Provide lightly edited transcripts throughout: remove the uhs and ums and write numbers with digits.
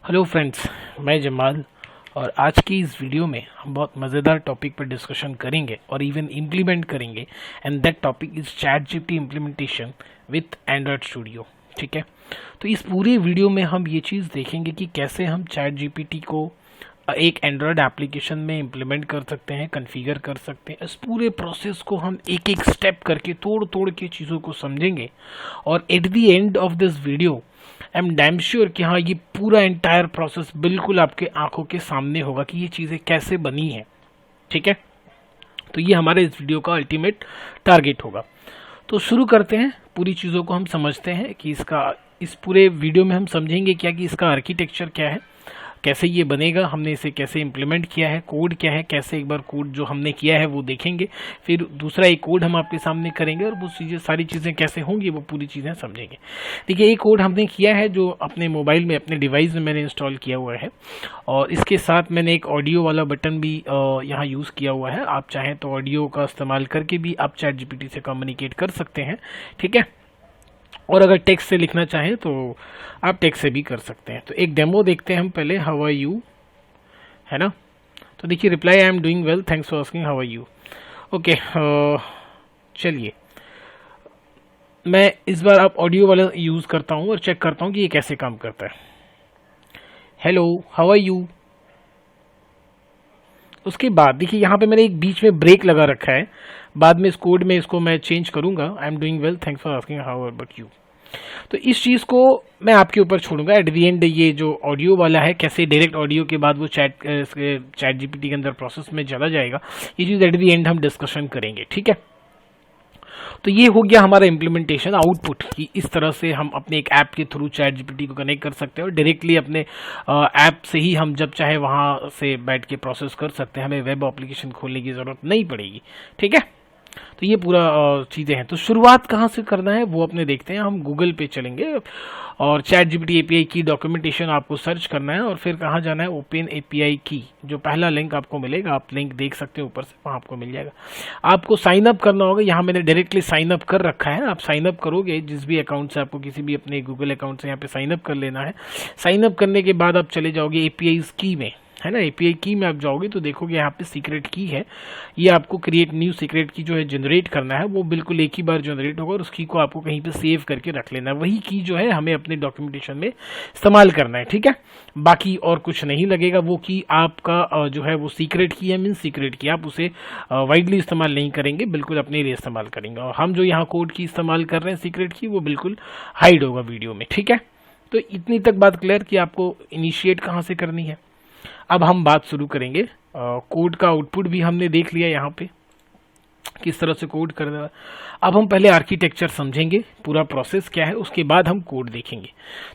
Hello friends, मैं जमाल और आज की इस वीडियो में हम बहुत मज़ेदार टॉपिक पर डिस्कशन करेंगे और इवन इम्प्लीमेंट करेंगे। And that topic is chat implementation with Android studio. ठीक है, तो इस पूरे वीडियो में हम ये चीज़ देखेंगे कि कैसे हम चैट को एक एंड्रॉयड एप्लीकेशन में इम्प्लीमेंट कर सकते हैं, कन्फिगर कर सकते हैं। इस पूरे प्रोसेस को हम एक एक स्टेप करके तोड़ तोड़ के चीज़ों को समझेंगे और at the end of this video I am damn sure कि हाँ, ये पूरा एंटायर प्रोसेस बिल्कुल आपके आंखों के सामने होगा कि ये चीज़ें कैसे बनी हैं। ठीक है, तो ये हमारे इस वीडियो का अल्टीमेट टारगेट होगा। तो शुरू करते हैं, पूरी चीज़ों को हम समझते हैं कि इस पूरे वीडियो में हम समझेंगे क्या कि इसका आर्किटेक्चर क्या है, कैसे ये बनेगा, हमने इसे कैसे इम्प्लीमेंट किया है, कोड क्या है, कैसे एक बार कोड जो हमने किया है वो देखेंगे, फिर दूसरा एक कोड हम आपके सामने करेंगे और वो चीज़ें सारी चीज़ें कैसे होंगी वो पूरी चीज़ें समझेंगे। देखिए, एक कोड हमने किया है जो अपने मोबाइल में, अपने डिवाइस में मैंने इंस्टॉल किया हुआ है और इसके साथ मैंने एक ऑडियो वाला बटन भी यहाँ यूज़ किया हुआ है। आप चाहें तो ऑडियो का इस्तेमाल करके भी आप चैट से कम्युनिकेट कर सकते हैं। ठीक है, और अगर टेक्स्ट से लिखना चाहें तो आप टेक्स्ट से भी कर सकते हैं। तो एक डेमो देखते हैं हम पहले, हाउ आर यू, है ना। तो देखिए, reply I am doing well, thanks for asking, how are you. Okay, चलिए मैं इस बार आप ऑडियो वाला यूज़ करता हूँ और चेक करता हूँ कि ये कैसे काम करता है। Hello, how are you. उसके बाद देखिए, यहाँ पे मैंने एक बीच में ब्रेक लगा रखा है, बाद में इस कोड में इसको मैं चेंज करूंगा। आई am doing well, thanks for asking, how about you. तो इस चीज़ को मैं आपके ऊपर छोड़ूंगा। एट द एंड ये जो ऑडियो वाला है, कैसे डायरेक्ट ऑडियो के बाद वो चैट जीपीटी के अंदर प्रोसेस में चला जाएगा, ये चीज़ एट द एंड हम डिस्कशन करेंगे। ठीक है, तो ये हो गया हमारा इम्प्लीमेंटेशन आउटपुट कि इस तरह से हम अपने एक ऐप के थ्रू चैट जीपीटी को कनेक्ट कर सकते हैं और डायरेक्टली अपने ऐप से ही हम जब चाहे वहाँ से बैठ के प्रोसेस कर सकते हैं, हमें वेब एप्लीकेशन खोलने की ज़रूरत नहीं पड़ेगी। ठीक है, तो ये पूरा चीज़ें हैं। तो शुरुआत कहाँ से करना है वो अपने देखते हैं। हम गूगल पे चलेंगे और चैट जीपीटी एपीआई की डॉक्यूमेंटेशन आपको सर्च करना है और फिर कहाँ जाना है, ओपन एपीआई की, जो पहला लिंक आपको मिलेगा, आप लिंक देख सकते हैं ऊपर से, वहाँ आपको मिल जाएगा। आपको साइन अप करना होगा। यहाँ मैंने डायरेक्टली साइन अप कर रखा है। आप साइन अप करोगे जिस भी अकाउंट से, आपको किसी भी अपने गूगल अकाउंट से यहाँ पे साइन अप कर लेना है। साइन अप करने के बाद आप चले जाओगे एपीआई की में, है ना। एपीआई की में आप जाओगे तो देखोगे यहाँ पे सीक्रेट की है। ये आपको क्रिएट न्यू सीक्रेट की जो है जनरेट करना है, वो बिल्कुल एक ही बार जनरेट होगा और उस की को आपको कहीं पे सेव करके रख लेना है। वही की जो है हमें अपने डॉक्यूमेंटेशन में इस्तेमाल करना है। ठीक है, बाकी और कुछ नहीं लगेगा। वो की आपका जो है वो सीक्रेट की है, मीन सीक्रेट की, आप उसे वाइडली इस्तेमाल नहीं करेंगे, बिल्कुल अपने लिए इस्तेमाल करेंगे। और हम जो यहाँ कोड की इस्तेमाल कर रहे हैं सीक्रेट की, वो बिल्कुल हाइड होगा वीडियो में। ठीक है, तो इतनी तक बात क्लियर कि आपको इनिशिएट कहाँ से करनी है। अब हम बात शुरू करेंगे। कोड का आउटपुट भी हमने देख लिया यहाँ पे किस तरह से कोड करना है। अब हम पहले आर्किटेक्चर समझेंगे, पूरा प्रोसेस क्या है, उसके बाद हम कोड देखेंगे।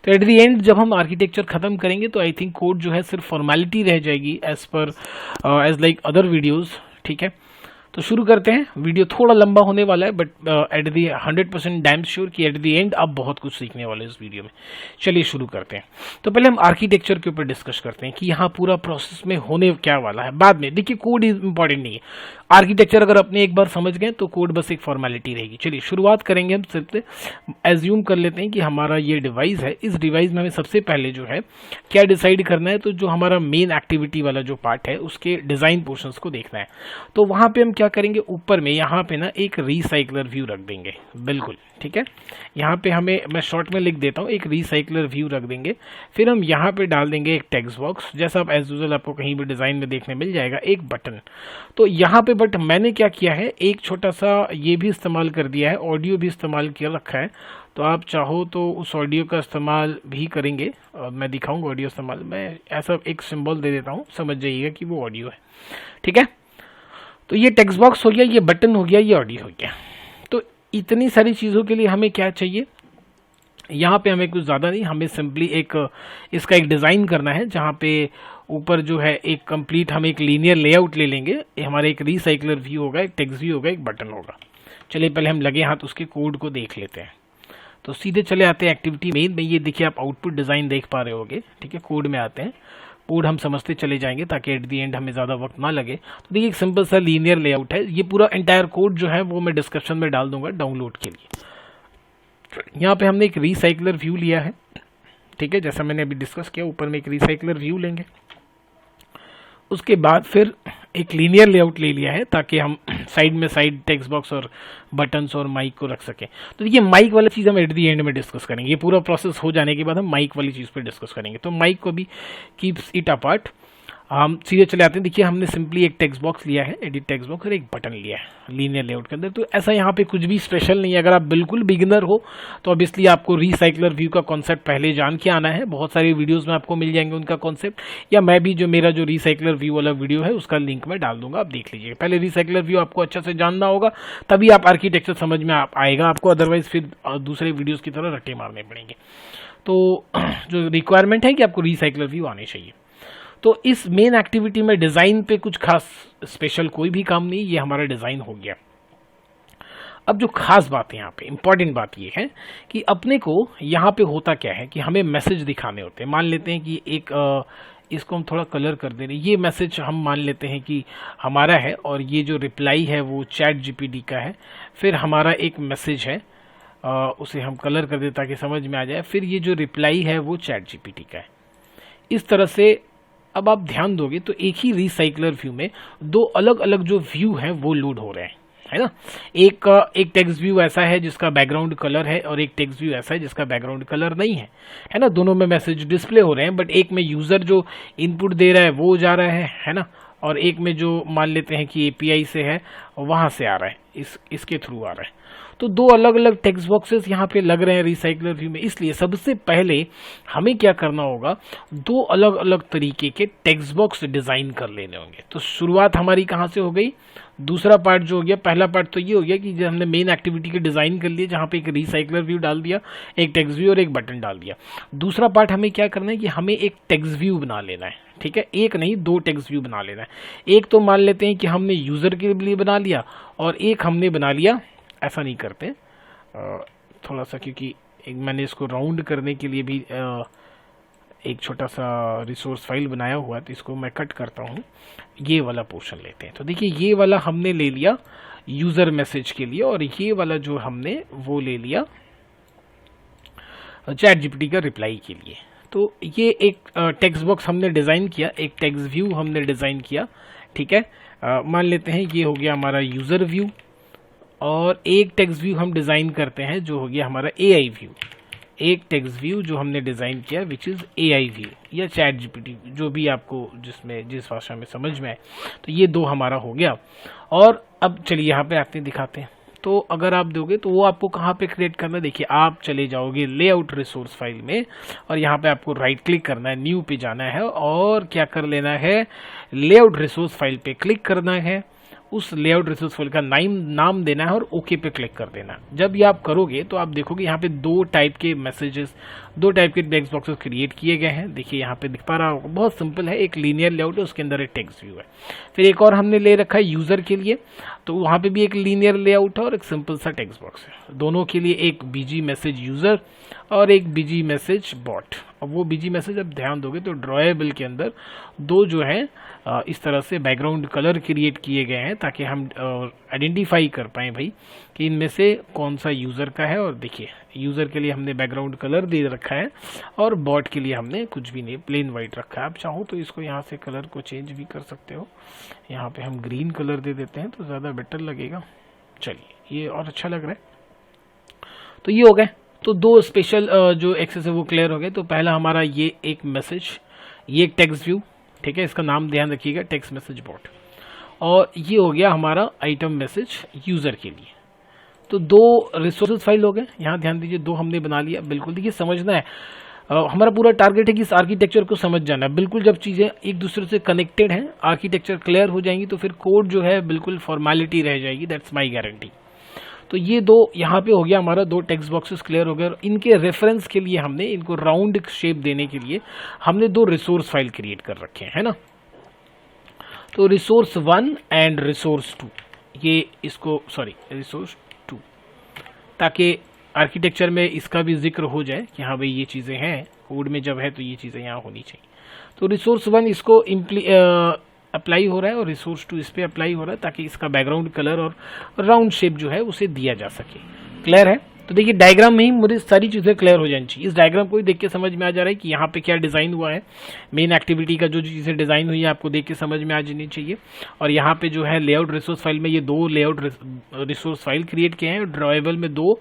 तो एट द एंड जब हम आर्किटेक्चर खत्म करेंगे तो आई थिंक कोड जो है सिर्फ फॉर्मेलिटी रह जाएगी एज लाइक अदर वीडियोज़। ठीक है, तो शुरू करते हैं। वीडियो थोड़ा लंबा होने वाला है but at the 100% damn sure कि एट द एंड आप बहुत कुछ सीखने वाले हैं इस वीडियो में। चलिए शुरू करते हैं। तो पहले हम आर्किटेक्चर के ऊपर डिस्कस करते हैं कि यहाँ पूरा प्रोसेस में होने क्या वाला है। बाद में देखिए, कोड इंपॉर्टेंट नहीं है, आर्किटेक्चर अगर अपने एक बार समझ गए तो कोड बस एक फॉर्मेलिटी रहेगी। चलिए शुरुआत करेंगे हम सिर्फ से। एज्यूम कर लेते हैं कि हमारा ये डिवाइस है, इस डिवाइस में हमें सबसे पहले जो है क्या डिसाइड करना है, तो जो हमारा मेन एक्टिविटी वाला जो पार्ट है उसके डिज़ाइन पोर्शंस को देखना है। तो वहाँ पे हम क्या करेंगे, ऊपर में यहाँ पे ना एक रिसाइकलर व्यू रख देंगे, बिल्कुल। ठीक है, यहाँ पे हमें, मैं शॉर्ट में लिख देता हूँ, एक रिसाइकलर व्यू रख देंगे। फिर हम यहाँ पे डाल देंगे एक टेक्स्ट बॉक्स, जैसा आप एज यूजुअल आपको कहीं भी डिज़ाइन में देखने मिल जाएगा, एक बटन। तो यहाँ पे बट मैंने क्या किया है, एक छोटा सा ये भी इस्तेमाल कर दिया है, ऑडियो भी इस्तेमाल किया रखा है। तो आप चाहो तो उस ऑडियो का इस्तेमाल भी करेंगे, मैं दिखाऊंगा ऑडियो इस्तेमाल। मैं ऐसा एक सिंबल दे देता हूँ, समझ जाइएगा कि वो ऑडियो है। ठीक है, तो ये टेक्स्ट बॉक्स हो गया, ये बटन हो गया, ये ऑडियो हो गया। तो इतनी सारी चीज़ों के लिए हमें क्या चाहिए, यहाँ पे हमें कुछ ज़्यादा नहीं, हमें सिंपली इसका एक डिज़ाइन करना है जहाँ पे ऊपर जो है एक कंप्लीट हम एक लीनियर लेआउट ले लेंगे। हमारा एक रिसाइकलर व्यू होगा, एक टेक्स्ट व्यू होगा, एक बटन होगा। चलिए पहले हम लगे हाथ उसके कोड को देख लेते हैं। तो सीधे चले आते हैं एक्टिविटी मेन में। ये देखिए, आप आउटपुट डिज़ाइन देख पा रहे होगे। ठीक है, कोड में आते हैं, कोड हम समझते चले जाएंगे ताकि एट दी एंड हमें ज़्यादा वक्त ना लगे। तो देखिए, एक सिंपल सा लीनियर लेआउट है। ये पूरा एंटायर कोड जो है वो मैं डिस्क्रिप्शन में डाल दूंगा डाउनलोड के लिए। यहाँ पे हमने एक रिसाइकलर व्यू लिया है। ठीक है, जैसा मैंने अभी डिस्कस किया, ऊपर में एक रिसाइकलर व्यू लेंगे, उसके बाद फिर एक लीनियर लेआउट ले लिया है ताकि हम साइड में साइड टेक्स्ट बॉक्स और बटन्स और माइक को रख सकें। तो ये माइक वाला चीज़ हम एट दी एंड में डिस्कस करेंगे, ये पूरा प्रोसेस हो जाने के बाद हम माइक वाली चीज़ पे डिस्कस करेंगे। तो माइक को भी कीप्स इट अपार्ट, हम सीधे चले आते हैं। देखिए हमने सिंपली एक टेक्स्ट बॉक्स लिया है, एडिट टेक्स्ट बॉक्स, और एक बटन लिया है लीनियर लेआउट के अंदर। तो ऐसा यहाँ पे कुछ भी स्पेशल नहीं है। अगर आप बिल्कुल बिगिनर हो तो ऑब्वियसली आपको रिसाइकलर व्यू का कॉन्सेप्ट पहले जान के आना है। बहुत सारे वीडियोस में आपको मिल जाएंगे उनका कॉन्सेप्ट, या मैं भी जो मेरा जो रिसाइकलर व्यू वाला वीडियो है उसका लिंक मैं डाल दूंगा, आप देख लीजिए। पहले रिसाइकलर व्यू आपको अच्छा से जानना होगा, तभी आप आर्किटेक्चर समझ में आएगा आपको, अदरवाइज फिर दूसरे वीडियोज़ की तरह रट्टे मारने पड़ेंगे। तो जो रिक्वायरमेंट है कि आपको रिसाइकलर व्यू आने चाहिए। तो इस मेन एक्टिविटी में डिज़ाइन पे कुछ खास स्पेशल कोई भी काम नहीं, ये हमारा डिज़ाइन हो गया। अब जो खास बात है यहाँ पे, इंपॉर्टेंट बात ये है कि अपने को यहाँ पे होता क्या है कि हमें मैसेज दिखाने होते हैं। मान लेते हैं कि एक इसको हम थोड़ा कलर कर दे रहे हैं, ये मैसेज हम मान लेते हैं कि हमारा है, और ये जो रिप्लाई है वो चैट जीपीटी का है। फिर हमारा एक मैसेज है, उसे हम कलर कर दें ताकि समझ में आ जाए। फिर ये जो रिप्लाई है वो चैट जीपीटी का है। इस तरह से अब आप ध्यान दोगे तो एक ही रिसाइकलर व्यू में दो अलग अलग जो व्यू हैं वो लोड हो रहे हैं, है ना। एक टेक्स्ट व्यू ऐसा है जिसका बैकग्राउंड कलर है, और एक टेक्स्ट व्यू ऐसा है जिसका बैकग्राउंड कलर नहीं है ना। दोनों में मैसेज डिस्प्ले हो रहे हैं, बट एक में यूजर जो इनपुट दे रहा है वो जा रहा है ना, और एक में जो मान लेते हैं कि एपीआई से है वहां से आ रहा है, इसके थ्रू आ रहा है। तो दो अलग अलग टेक्स्ट बॉक्सेस यहाँ पे लग रहे हैं रिसाइकलर व्यू में। इसलिए सबसे पहले हमें क्या करना होगा, दो अलग अलग तरीके के टेक्स्ट बॉक्स डिजाइन कर लेने होंगे। तो शुरुआत हमारी कहाँ से हो गई, दूसरा पार्ट जो हो गया, पहला पार्ट तो ये हो गया कि जब हमने मेन एक्टिविटी के डिजाइन कर लिए, जहाँ पे एक रिसाइकलर व्यू डाल दिया, एक टेक्स्ट व्यू और एक बटन डाल दिया। दूसरा पार्ट हमें क्या करना है कि हमें एक टेक्स्ट व्यू बना लेना है, ठीक है, एक नहीं दो टेक्स्ट व्यू बना लेना है। एक तो मान लेते हैं कि हमने यूजर के लिए बना लिया, और एक हमने बना लिया, ऐसा नहीं करते थोड़ा सा, क्योंकि मैंने इसको राउंड करने के लिए भी एक छोटा सा रिसोर्स फाइल बनाया हुआ है, तो इसको मैं कट करता हूँ। ये वाला पोर्शन लेते हैं। तो देखिए ये वाला हमने ले लिया यूज़र मैसेज के लिए, और ये वाला जो हमने वो ले लिया चैट जीपीटी का रिप्लाई के लिए। तो ये एक टेक्स्ट बॉक्स हमने डिज़ाइन किया, एक टेक्स्ट व्यू हमने डिज़ाइन किया, ठीक है। मान लेते हैं ये हो गया हमारा यूज़र व्यू, और एक टेक्स्ट व्यू हम डिज़ाइन करते हैं जो हो गया हमारा एआई व्यू। एक टेक्स्ट व्यू जो हमने डिज़ाइन किया विच इज़ एआई व्यू या चैट जीपीटी, जो भी आपको जिस भाषा में समझ में आए। तो ये दो हमारा हो गया। और अब चलिए यहाँ पे आते दिखाते हैं। तो अगर आप दोगे तो वो आपको कहाँ पे क्रिएट करना है, देखिए आप चले जाओगे लेआउट रिसोर्स फाइल में, और यहाँ पे आपको राइट क्लिक करना है, न्यू पे जाना है, और क्या कर लेना है, लेआउट रिसोर्स फाइल पे क्लिक करना है, उस लेआउट रिसोर्स फाइल का नाम देना है, और ओके पे क्लिक कर देना। जब ये आप करोगे तो आप देखोगे यहाँ पे दो टाइप के मैसेजेस, दो टाइप के टेक्स्ट बॉक्सेस क्रिएट किए गए हैं। देखिए यहाँ पे दिख पा रहा होगा, बहुत सिंपल है, एक लीनियर लेआउट है, उसके अंदर एक टेक्स्ट व्यू है। फिर एक और हमने ले रखा है यूजर के लिए, तो वहाँ पे भी एक लीनियर लेआउट है और एक सिंपल सा टेक्स्ट बॉक्स है। दोनों के लिए एक बीजी मैसेज यूजर और एक बीजी मैसेज बॉट। अब वो बीजी मैसेज अब ध्यान दोगे तो ड्रॉएबल के अंदर दो जो है इस तरह से बैकग्राउंड कलर क्रिएट किए गए हैं, ताकि हम आइडेंटिफाई कर पाएँ भाई कि इनमें से कौन सा यूज़र का है। और देखिए यूज़र के लिए हमने बैकग्राउंड कलर दे रखा है, और बॉट के लिए हमने कुछ भी नहीं, प्लेन वाइट रखा है। आप चाहो तो इसको यहाँ से कलर को चेंज भी कर सकते हो, यहाँ पे हम ग्रीन कलर दे देते हैं तो ज़्यादा बेटर लगेगा। चलिए ये और अच्छा लग रहा है। तो ये हो गए, तो दो स्पेशल जो एक्सेस है वो क्लियर हो गए। तो पहला हमारा ये एक मैसेज, ये एक टेक्स्ट व्यू, ठीक है, इसका नाम ध्यान रखिएगा, टेक्स्ट मैसेज बॉट। और ये हो गया हमारा आइटम मैसेज यूज़र के लिए। तो दो रिसोर्सेज फाइल हो गए, यहाँ ध्यान दीजिए, दो हमने बना लिया। बिल्कुल देखिए समझना है, हमारा पूरा टारगेट है कि इस आर्किटेक्चर को समझ जाना है। बिल्कुल जब चीज़ें एक दूसरे से कनेक्टेड हैं, आर्किटेक्चर क्लियर हो जाएंगी, तो फिर कोड जो है बिल्कुल फॉर्मेलिटी रह जाएगी, दैट्स माई गारंटी। तो ये दो यहाँ पे हो गया हमारा, दो टेक्स्ट बॉक्सेस क्लियर हो गए। और इनके रेफरेंस के लिए हमने इनको राउंड शेप देने के लिए हमने दो रिसोर्स फाइल क्रिएट कर रखे हैं, है ना। तो रिसोर्स 1 एंड रिसोर्स 2, ये इसको रिसोर्स 2, ताकि आर्किटेक्चर में इसका भी जिक्र हो जाए कि हाँ भाई ये चीज़ें हैं, कोड में जब है तो ये चीज़ें यहाँ होनी चाहिए। तो रिसोर्स 1 इसको अप्लाई हो रहा है, और रिसोर्स 2 इस पर अप्लाई हो रहा है, ताकि इसका बैकग्राउंड कलर और राउंड शेप जो है उसे दिया जा सके। क्लियर है। तो देखिए डायग्राम में ही मुझे सारी चीज़ें क्लियर हो जानी चाहिए। इस डायग्राम को ही देख के समझ में आ जा रहा है कि यहाँ पे क्या डिज़ाइन हुआ है, मेन एक्टिविटी का जो चीज़ें डिज़ाइन हुई है आपको देख के समझ में आ जानी चाहिए। और यहाँ पे जो है लेआउट रिसोर्स फाइल में ये 2 लेआउट रिसोर्स फाइल क्रिएट किए हैं, ड्राइवेबल में 2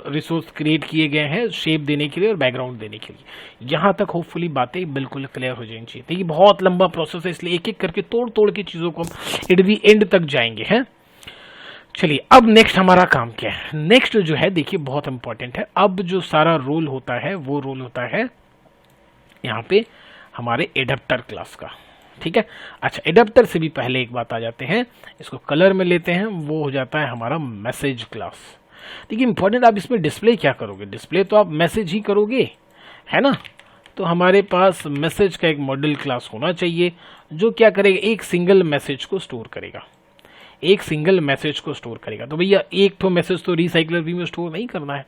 रिसोर्स क्रिएट किए गए हैं शेप देने के लिए और बैकग्राउंड देने के लिए। यहाँ तक होपफुली बातें बिल्कुल क्लियर हो जानी चाहिए। देखिए बहुत लंबा प्रोसेस है, इसलिए एक एक करके तोड़ तोड़ के चीज़ों को हम एट दी एंड तक जाएंगे हैं। चलिए अब नेक्स्ट हमारा काम क्या है। नेक्स्ट जो है देखिए बहुत इंपॉर्टेंट है। अब जो सारा रोल होता है वो रोल होता है यहाँ पे हमारे एडाप्टर क्लास का, ठीक है। अच्छा, एडाप्टर से भी पहले एक बात आ जाते हैं, इसको कलर में लेते हैं, वो हो जाता है हमारा मैसेज क्लास। देखिए इंपॉर्टेंट, आप इसमें डिस्प्ले क्या करोगे, डिस्प्ले तो आप मैसेज ही करोगे, है ना। तो हमारे पास मैसेज का एक मॉडल क्लास होना चाहिए जो क्या करेगा, एक सिंगल मैसेज को स्टोर करेगा, एक सिंगल मैसेज को स्टोर करेगा। तो भैया एक तो मैसेज तो रिसाइकलर भी में स्टोर नहीं करना है,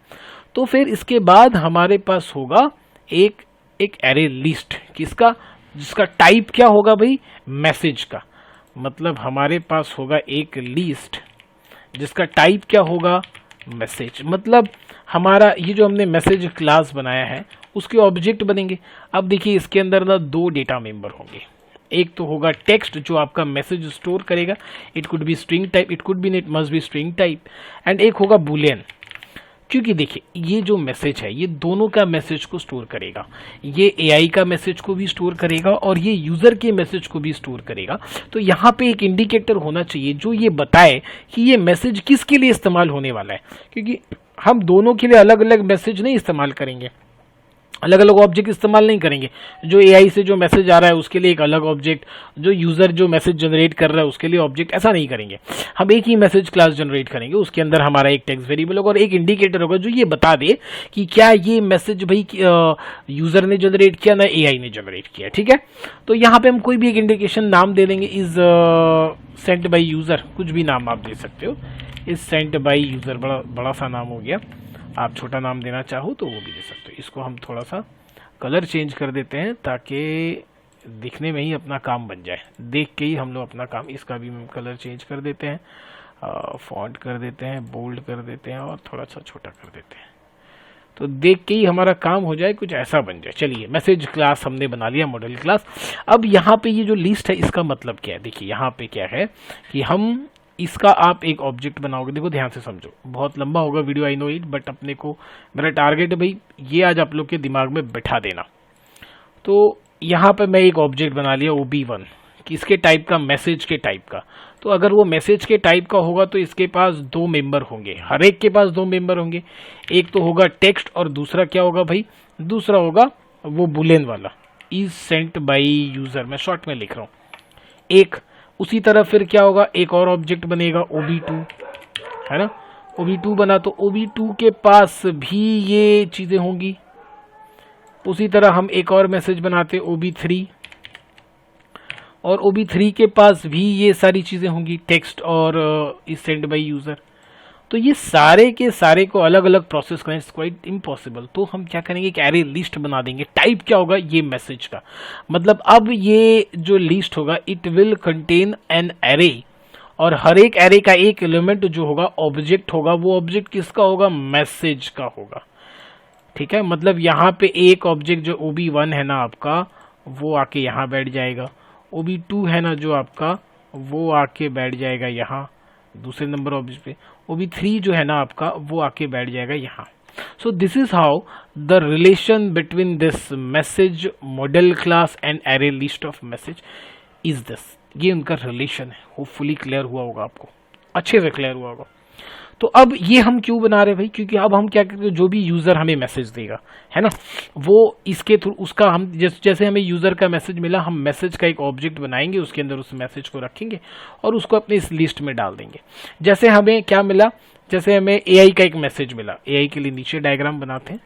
तो फिर इसके बाद हमारे पास होगा एक एरे लिस्ट, किसका, जिसका टाइप क्या होगा भाई, मैसेज का। मतलब हमारे पास होगा एक लिस्ट जिसका टाइप क्या होगा, मैसेज। मतलब हमारा ये जो हमने मैसेज क्लास बनाया है उसके ऑब्जेक्ट बनेंगे। अब देखिए इसके अंदर ना 2 डेटा मेंबर होंगे, एक तो होगा टेक्स्ट जो आपका मैसेज स्टोर करेगा, it could be string type, it could be, it must be string type, and एक होगा बुलियन। क्योंकि देखिए ये जो मैसेज है ये दोनों का मैसेज को स्टोर करेगा, ये एआई का मैसेज को भी स्टोर करेगा और ये यूजर के मैसेज को भी स्टोर करेगा। तो यहाँ पे एक इंडिकेटर होना चाहिए जो ये बताए कि ये मैसेज किसके लिए इस्तेमाल होने वाला है, क्योंकि हम दोनों के लिए अलग अलग मैसेज नहीं इस्तेमाल करेंगे, अलग अलग ऑब्जेक्ट इस्तेमाल नहीं करेंगे। जो एआई से जो मैसेज आ रहा है उसके लिए एक अलग ऑब्जेक्ट, जो यूजर जो मैसेज जनरेट कर रहा है उसके लिए ऑब्जेक्ट, ऐसा नहीं करेंगे। हम एक ही मैसेज क्लास जनरेट करेंगे, उसके अंदर हमारा एक टेक्स्ट वेरिएबल होगा और एक इंडिकेटर होगा जो ये बता दे कि क्या ये मैसेज भाई यूजर ने जनरेट किया ना एआई ने जनरेट किया, ठीक है। तो यहाँ पे हम कोई भी एक इंडिकेशन नाम दे देंगे, इज सेंट बाई यूजर, कुछ भी नाम आप दे सकते हो, इज सेंट बाई यूजर, बड़ा सा नाम हो गया। आप छोटा नाम देना चाहो तो वो भी दे सकते हो। इसको हम थोड़ा सा कलर चेंज कर देते हैं ताकि दिखने में ही अपना काम बन जाए, देख के ही हम लोग अपना काम, इसका भी हम कलर चेंज कर देते हैं, फॉन्ट कर देते हैं, बोल्ड कर देते हैं और थोड़ा सा छोटा कर देते हैं, तो देख के ही हमारा काम हो जाए, कुछ ऐसा बन जाए। चलिए मैसेज क्लास हमने बना लिया, मॉडल क्लास। अब यहाँ पे ये जो लिस्ट है इसका मतलब क्या है, देखिए यहाँ पे क्या है कि हम इसका आप एक ऑब्जेक्ट बनाओगे। देखो ध्यान से समझो, बहुत लंबा होगा video I know it, but अपने को मेरा टारगेट है भाई ये आज आप लोग के दिमाग में बैठा देना। तो यहाँ पे मैं एक ऑब्जेक्ट बना लिया OB1, किसके टाइप का, मैसेज के टाइप का। तो अगर वो मैसेज के टाइप का होगा तो इसके पास 2 मेंबर होंगे, हर एक के पास 2 मेंबर होंगे। एक तो होगा टेक्स्ट और दूसरा क्या होगा भाई, दूसरा होगा वो बुलियन वाला, इज सेंट बाई यूजर, मैं शॉर्ट में लिख रहा हूँ। एक उसी तरह फिर क्या होगा, एक और ऑब्जेक्ट बनेगा OB2, है ना। OB2 बना तो OB2 के पास भी ये चीजें होंगी। उसी तरह हम एक और मैसेज बनाते OB3 और OB3 के पास भी ये सारी चीजें होंगी, टेक्स्ट और इज सेंट बाई यूजर। तो ये सारे के सारे को अलग अलग प्रोसेस करना इज क्वाइट इम्पॉसिबल। तो हम क्या करेंगे, एक एरे लिस्ट बना देंगे। टाइप क्या होगा, ये मैसेज का मतलब। अब ये जो लिस्ट होगा it will contain an array, और हर एक एरे का एक एलिमेंट जो होगा ऑब्जेक्ट होगा, वो ऑब्जेक्ट किसका होगा, मैसेज का होगा, ठीक है। मतलब यहाँ पे एक ऑब्जेक्ट जो OB1 है ना आपका, वो आके यहाँ बैठ जाएगा। OB2 है ना जो आपका, वो आके बैठ जाएगा यहाँ दूसरे नंबर ऑब्जेक्ट पे। OB3 जो है ना आपका, वो आके बैठ जाएगा यहाँ। So this is how the relation between this message model class and array list of message is this. ये उनका रिलेशन है। होपफुली क्लियर हुआ होगा आपको, अच्छे से क्लियर हुआ होगा। तो अब ये हम क्यों बना रहे भाई, क्योंकि अब हम क्या करते हैं, जो भी यूजर हमें मैसेज देगा, है ना, वो इसके थ्रू उसका हम जैसे हमें यूजर का मैसेज मिला, हम मैसेज का एक ऑब्जेक्ट बनाएंगे, उसके अंदर उस मैसेज को रखेंगे और उसको अपने इस लिस्ट में डाल देंगे। जैसे हमें क्या मिला, जैसे हमें एआई का एक मैसेज मिला, एआई के लिए नीचे डायग्राम बनाते हैं।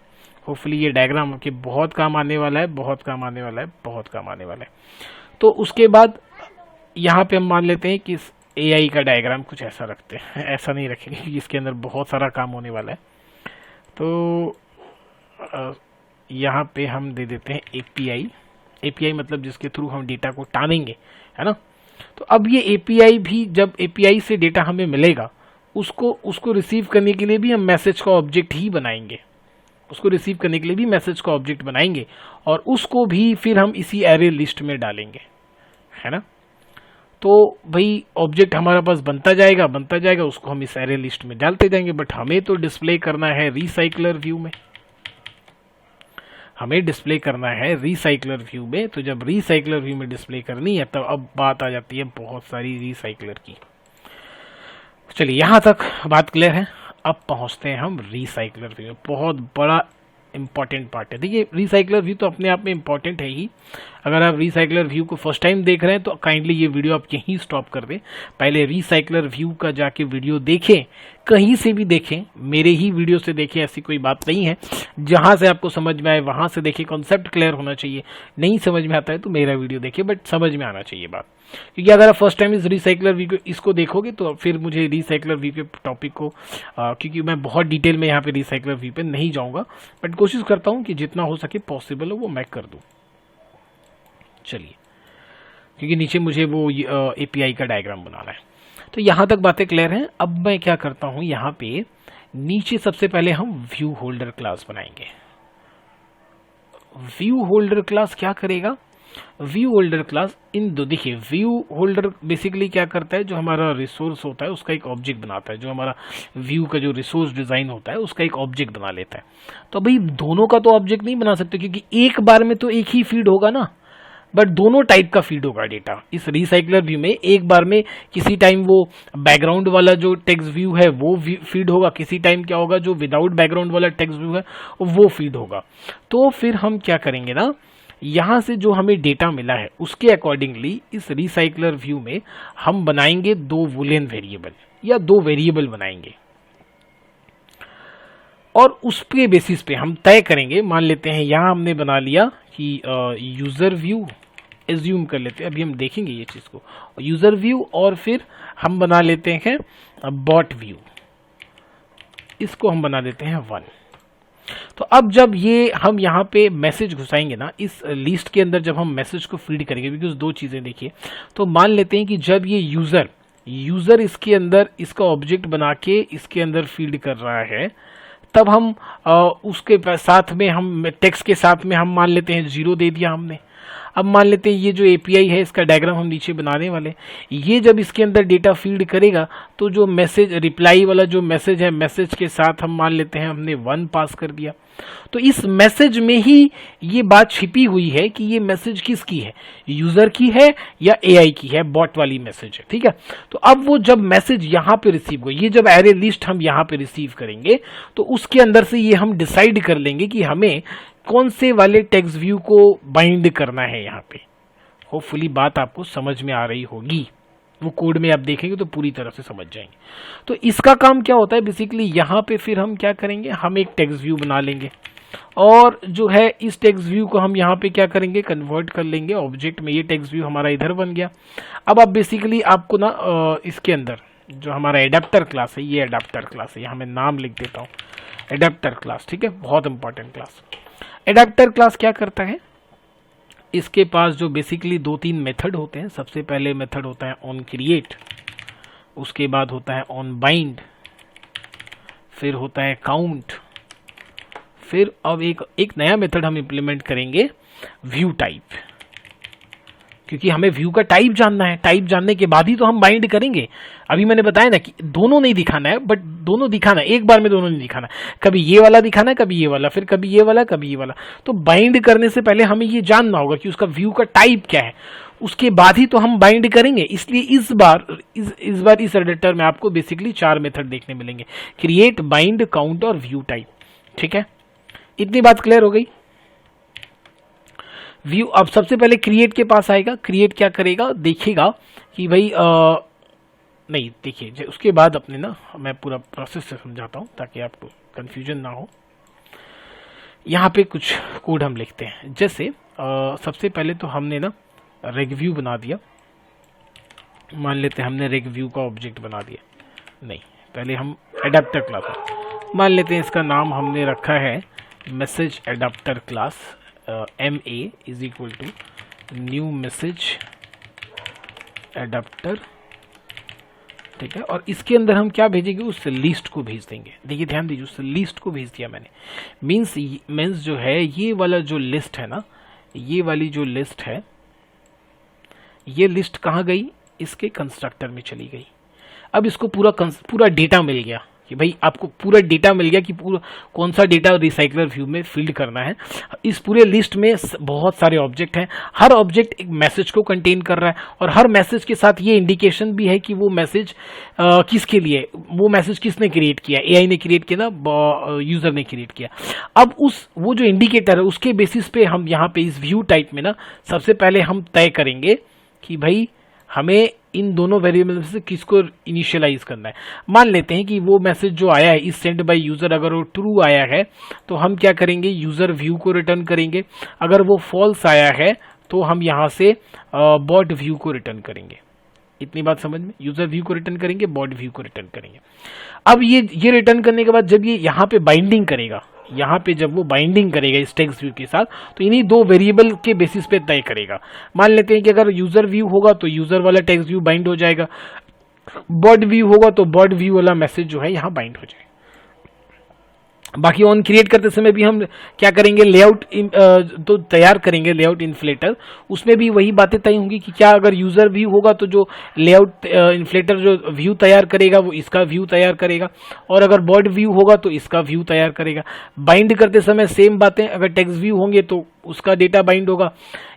होपफुली ये डायग्राम आपके बहुत काम आने वाला है, बहुत काम आने वाला है, बहुत काम आने वाला है। तो उसके बाद यहाँ पे हम मान लेते हैं कि एआई का डायग्राम कुछ ऐसा रखते हैं, ऐसा नहीं रखेंगे क्योंकि इसके अंदर बहुत सारा काम होने वाला है। तो यहाँ पे हम दे देते हैं एपीआई मतलब जिसके थ्रू हम डेटा को टानेंगे, है ना। तो अब ये एपीआई भी, जब एपीआई से डेटा हमें मिलेगा उसको रिसीव करने के लिए भी हम मैसेज का ऑब्जेक्ट ही बनाएंगे, उसको रिसीव करने के लिए भी मैसेज का ऑब्जेक्ट बनाएंगे और उसको भी फिर हम इसी एरे लिस्ट में डालेंगे, है ना। तो भाई ऑब्जेक्ट हमारा पास बनता जाएगा, उसको हम इस एरे लिस्ट में डालते जाएंगे। बट हमें तो डिस्प्ले करना है रिसाइकलर व्यू में, हमें डिस्प्ले करना है रिसाइकलर व्यू में। तो जब रिसाइकलर व्यू में डिस्प्ले करनी है तब अब बात आ जाती है बहुत सारी रिसाइकलर की। चलिए यहाँ तक बात क्लियर है। अब पहुंचते हैं हम रिसाइकलर व्यू में, बहुत बड़ा इंपॉर्टेंट पार्ट है। देखिए रिसाइकलर व्यू तो अपने आप में इंपॉर्टेंट है ही। अगर आप रिसाइकलर व्यू को फर्स्ट टाइम देख रहे हैं तो काइंडली ये वीडियो आप यहीं स्टॉप कर दें, पहले रिसाइकलर व्यू का जाके वीडियो देखें, कहीं से भी देखें, मेरे ही वीडियो से देखें, ऐसी कोई बात नहीं है। जहां से आपको समझ में आए वहां से देखिए, कॉन्सेप्ट क्लियर होना चाहिए। नहीं समझ में आता है तो मेरा वीडियो देखिए, बट समझ में आना चाहिए बात। क्योंकि अगर आप फर्स्ट टाइम इस रिसाइकलर व्यू को इसको देखोगे तो फिर मुझे रिसाइकलर व्यू के टॉपिक को क्योंकि मैं बहुत डिटेल में यहाँ पे रिसाइकलर व्यू पे नहीं जाऊँगा, बट कोशिश करता हूँ कि जितना हो सके पॉसिबल हो वो मैं कर दूँ। चलिए, क्योंकि नीचे मुझे वो API का डायग्राम बनाना है। तो यहाँ तक बातें क्लियर हैं। अब मैं क्या करता हूँ, यहाँ पे नीचे सबसे पहले हम व्यू होल्डर क्लास बनाएंगे। व्यू होल्डर क्लास क्या करेगा, व्यू होल्डर क्लास इन दो, देखिए व्यू होल्डर बेसिकली क्या करता है, जो हमारा रिसोर्स होता है उसका एक ऑब्जेक्ट बनाता है, जो हमारा व्यू का जो रिसोर्स डिजाइन होता है उसका एक ऑब्जेक्ट बना लेता है। तो भाई दोनों का तो ऑब्जेक्ट नहीं बना सकते क्योंकि एक बार में तो एक ही फीड होगा ना, बट दोनों टाइप का फीड होगा डेटा इस रिसाइकलर व्यू में। एक बार में किसी टाइम वो बैकग्राउंड वाला जो टेक्स्ट व्यू है वो फीड होगा, किसी टाइम क्या होगा जो विदाउट बैकग्राउंड वाला टेक्स्ट व्यू है वो फीड होगा। तो फिर हम क्या करेंगे ना, यहां से जो हमें डेटा मिला है उसके अकॉर्डिंगली इस रिसाइकलर व्यू में हम बनाएंगे दो वूलियन वेरिएबल या दो वेरिएबल बनाएंगे और उसके बेसिस पे हम तय करेंगे। मान लेते हैं यहां हमने बना लिया कि यूजर व्यू, एज्यूम कर लेते हैं, अभी हम देखेंगे ये चीज को, यूजर व्यू, और फिर हम बना लेते हैं बॉट व्यू, इसको हम बना देते हैं 1। तो अब जब ये हम यहाँ पे मैसेज घुसाएंगे ना इस लिस्ट के अंदर, जब हम मैसेज को फीड करेंगे, बिकॉज दो चीजें देखिए, तो मान लेते हैं कि जब ये यूजर इसके अंदर इसका ऑब्जेक्ट बना के इसके अंदर फीड कर रहा है, तब हम उसके साथ में हम टेक्स्ट के साथ में हम मान लेते हैं 0 दे दिया हमने। अब मान लेते हैं ये जो API है इसका डायग्राम हम नीचे बनाने वाले, ये जब इसके अंदर डेटा फीड करेगा तो जो मैसेज रिप्लाई वाला जो मैसेज है, मैसेज के साथ हम मान लेते हैं हमने 1 पास कर दिया। तो इस मैसेज में ही ये बात छिपी हुई है कि ये मैसेज किसकी है, यूजर की है या AI की है, बॉट वाली मैसेज है, ठीक है। तो अब वो जब मैसेज यहाँ पे रिसीव हो, ये जब एरे लिस्ट हम यहाँ पे रिसीव करेंगे तो उसके अंदर से ये हम डिसाइड कर लेंगे कि हमें कौन से वाले टेक्स्ट व्यू को बाइंड करना है। यहाँ पे होपफुली बात आपको समझ में आ रही होगी, वो कोड में आप देखेंगे तो पूरी तरह से समझ जाएंगे। तो इसका काम क्या होता है बेसिकली, यहाँ पे फिर हम क्या करेंगे, हम एक टेक्स्ट व्यू बना लेंगे और जो है इस टेक्स्ट व्यू को हम यहाँ पे क्या करेंगे, कन्वर्ट कर लेंगे ऑब्जेक्ट में। ये टेक्स्ट व्यू हमारा इधर बन गया। अब आप बेसिकली आपको ना इसके अंदर जो हमारा एडाप्टर क्लास है, ये एडाप्टर क्लास है, यहाँ मैं नाम लिख देता हूँ एडाप्टर क्लास, ठीक है, बहुत इंपॉर्टेंट क्लास। एडाप्टर क्लास क्या करता है, इसके पास जो बेसिकली 2-3 मेथड होते हैं। सबसे पहले मेथड होता है ऑन क्रिएट, उसके बाद होता है ऑन बाइंड, फिर होता है काउंट, फिर अब एक नया मेथड हम इंप्लीमेंट करेंगे व्यू टाइप, क्योंकि हमें व्यू का टाइप जानना है। टाइप जानने के बाद ही तो हम बाइंड करेंगे। अभी मैंने बताया ना कि दोनों नहीं दिखाना है, बट दोनों दिखाना है, एक बार में दोनों नहीं दिखाना, कभी ये वाला दिखाना है, कभी ये वाला, फिर कभी ये वाला, कभी ये वाला। तो बाइंड करने से पहले हमें ये जानना होगा कि उसका व्यू का टाइप क्या है, उसके बाद ही तो हम बाइंड करेंगे। इसलिए इस बार इस एडिटर में आपको बेसिकली 4 मेथड देखने मिलेंगे, क्रिएट, बाइंड, काउंट और व्यू टाइप, ठीक है। इतनी बात क्लियर हो गई। व्यू अब सबसे पहले क्रिएट के पास आएगा। क्रिएट क्या करेगा, देखेगा कि भाई नहीं, देखिए उसके बाद अपने ना मैं पूरा प्रोसेस से समझाता हूँ ताकि आपको कंफ्यूजन ना हो। यहाँ पे कुछ कोड हम लिखते हैं, जैसे सबसे पहले तो हमने ना रेग व्यू बना दिया। मान लेते हैं हमने रेग व्यू का ऑब्जेक्ट बना दिया। नहीं, पहले हम एडाप्टर क्लास मान लेते हैं, इसका नाम हमने रखा है message adapter class, MA is equal to new message adapter ठीक है, और इसके अंदर हम क्या भेजेंगे, उस लिस्ट को भेज देंगे। देखिए ध्यान दीजिए, उस लिस्ट को भेज दिया मैंने। मीन्स जो है ये वाला जो लिस्ट है ना, ये वाली जो लिस्ट है, ये लिस्ट कहाँ गई, इसके कंस्ट्रक्टर में चली गई। अब इसको पूरा डेटा मिल गया कि भाई आपको पूरा डेटा मिल गया कि पूरा कौन सा डेटा रिसाइकलर व्यू में फील्ड करना है। इस पूरे लिस्ट में बहुत सारे ऑब्जेक्ट हैं, हर ऑब्जेक्ट एक मैसेज को कंटेन कर रहा है, और हर मैसेज के साथ ये इंडिकेशन भी है कि वो मैसेज किसके लिए, वो मैसेज किसने क्रिएट किया, एआई ने क्रिएट किया ना, यूजर ने क्रिएट किया। अब वो जो इंडिकेटर है उसके बेसिस पे हम यहाँ पे इस व्यू टाइप में ना सबसे पहले हम तय करेंगे कि भाई हमें इन दोनों वेरिएबल से किसको इनिशियलाइज करना है। मान लेते हैं कि वो मैसेज जो आया है इस सेंड बाय यूजर, अगर वो ट्रू आया है तो हम क्या करेंगे, यूजर व्यू को रिटर्न करेंगे। अगर वो फॉल्स आया है तो हम यहाँ से बॉट व्यू को रिटर्न करेंगे। इतनी बात समझ में, यूजर व्यू को रिटर्न करेंगे, बॉट व्यू को रिटर्न करेंगे। अब ये रिटर्न करने के बाद जब ये यहाँ पे बाइंडिंग करेगा, यहाँ पे जब वो बाइंडिंग करेगा इस टेक्स्ट व्यू के साथ, तो इन्हीं दो वेरिएबल के बेसिस पे तय करेगा। मान लेते हैं कि अगर यूजर व्यू होगा तो यूजर वाला टेक्स्ट व्यू बाइंड हो जाएगा, बॉट व्यू होगा तो बॉट व्यू वाला मैसेज जो है यहाँ बाइंड हो जाएगा। बाकी ऑन क्रिएट करते समय भी हम क्या करेंगे, लेआउट तो तैयार करेंगे, लेआउट इन्फ्लेटर, उसमें भी वही बातें तय होंगी कि क्या अगर यूजर व्यू होगा तो जो लेआउट इन्फ्लेटर जो व्यू तैयार करेगा वो इसका व्यू तैयार करेगा, और अगर बॉट व्यू होगा तो इसका व्यू तैयार करेगा। बाइंड करते समय सेम बातें, अगर टेक्स्ट व्यू होंगे तो उसका डेटा बाइंड होगा,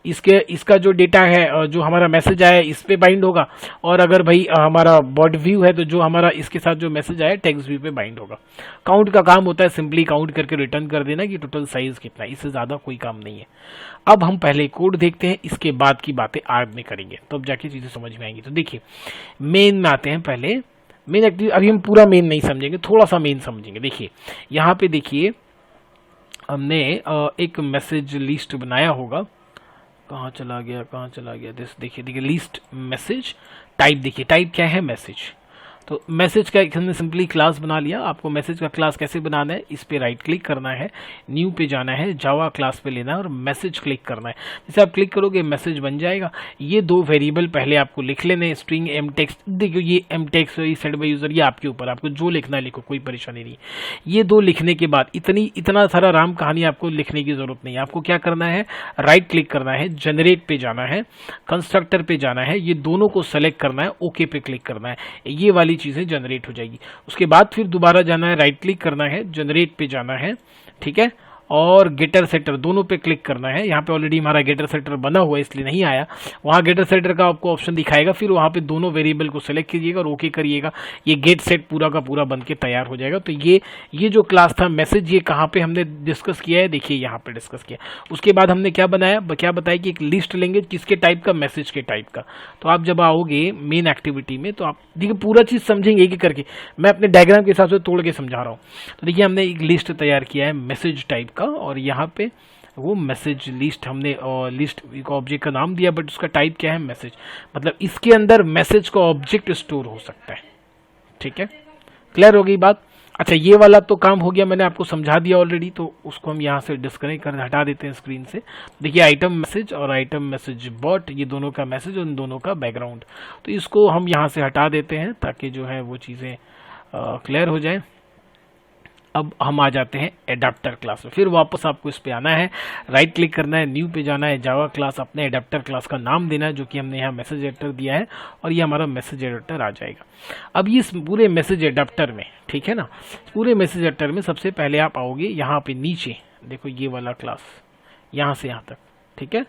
इसका जो डेटा है जो हमारा मैसेज आया इस पे बाइंड होगा, और अगर भाई हमारा बॉट व्यू है तो जो हमारा इसके साथ जो मैसेज आया टेक्स्ट व्यू पे बाइंड होगा। काउंट का काम होता है सिंपली काउंट करके रिटर्न कर देना कि टोटल साइज कितना है, इससे ज़्यादा कोई काम नहीं है। अब हम पहले कोड देखते हैं, इसके बाद की बातें बाद में करेंगे, तब तो जाके चीज़ें समझ में आएंगी। तो देखिए मेन में आते हैं, पहले मेन एक्टिविटी, अभी हम पूरा मेन नहीं समझेंगे, थोड़ा सा मेन समझेंगे। देखिए यहाँ पे देखिए हमने एक मैसेज लिस्ट बनाया होगा, कहाँ चला गया देखिए लिस्ट मैसेज टाइप, देखिए टाइप क्या है, मैसेज। तो मैसेज का हमने सिंपली क्लास बना लिया। आपको मैसेज का क्लास कैसे बनाना है, इस पे राइट क्लिक करना है, न्यू पे जाना है, जावा क्लास पे लेना है और मैसेज क्लिक करना है। जैसे आप क्लिक करोगे मैसेज बन जाएगा। ये दो वेरिएबल पहले आपको लिख लेने, स्ट्रिंग एम टेक्स्ट, देखिए ये M text set by user, ये आपके ऊपर, आपको जो लिखना है लिखो, कोई परेशानी नहीं। ये दो लिखने के बाद इतना सारा राम कहानी आपको लिखने की जरूरत नहीं है। आपको क्या करना है, राइट क्लिक करना है, जनरेट पे जाना है, कंस्ट्रक्टर पे जाना है, ये दोनों को सेलेक्ट करना है, ओके पे क्लिक करना है, ये वाली चीजें जनरेट हो जाएगी। उसके बाद फिर दोबारा जाना है, राइट क्लिक करना है, जनरेट पे जाना है, ठीक है, और गेटर सेटर दोनों पे क्लिक करना है। यहाँ पे ऑलरेडी हमारा गेटर सेटर बना हुआ है इसलिए नहीं आया, वहाँ गेटर सेटर का आपको ऑप्शन दिखाएगा, फिर वहाँ पे दोनों वेरिएबल को सेलेक्ट कीजिएगा और ओके करिएगा, ये गेट सेट पूरा का पूरा बन के तैयार हो जाएगा। तो ये जो क्लास था मैसेज, ये कहाँ पे हमने डिस्कस किया है, देखिए यहाँ पे डिस्कस किया। उसके बाद हमने क्या बताया कि एक लिस्ट लेंगे, किसके टाइप का, मैसेज के टाइप का। तो आप जब आओगे मेन एक्टिविटी में तो आप देखिए पूरा चीज़ समझेंगे एक एक करके, मैं अपने डायग्राम के हिसाब से तोड़ के समझा रहा हूँ। तो देखिए हमने एक लिस्ट तैयार किया है मैसेज टाइप का, और यहाँ पे वो मैसेज लिस्ट हमने लिस्ट का ऑब्जेक्ट का नाम दिया, बट उसका टाइप क्या है, मैसेज। मतलब इसके अंदर मैसेज का ऑब्जेक्ट स्टोर हो सकता है। ठीक है, क्लियर हो गई बात। अच्छा, ये वाला तो काम हो गया, मैंने आपको समझा दिया ऑलरेडी, तो उसको हम यहाँ से डिस्कनेक्ट कर हटा देते हैं स्क्रीन से। देखिए आइटम मैसेज और आइटम मैसेज बॉट, ये दोनों का मैसेज और इन दोनों का बैकग्राउंड, तो इसको हम यहाँ से हटा देते हैं ताकि जो है वो चीज़ें क्लियर हो जाए। अब हम आ जाते हैं एडाप्टर क्लास में, फिर वापस आपको इस पे आना है, राइट क्लिक करना है, न्यू पे जाना है, जावा क्लास, अपने एडाप्टर क्लास का नाम देना है जो कि हमने यहाँ मैसेज एडिटर दिया है, और ये हमारा मैसेज एडिटर आ जाएगा। अब ये पूरे मैसेज एडाप्टर में, ठीक है ना, पूरे मैसेज एडिटर में सबसे पहले आप आओगे यहाँ पे नीचे, देखो ये वाला क्लास यहाँ से यहाँ तक, ठीक है,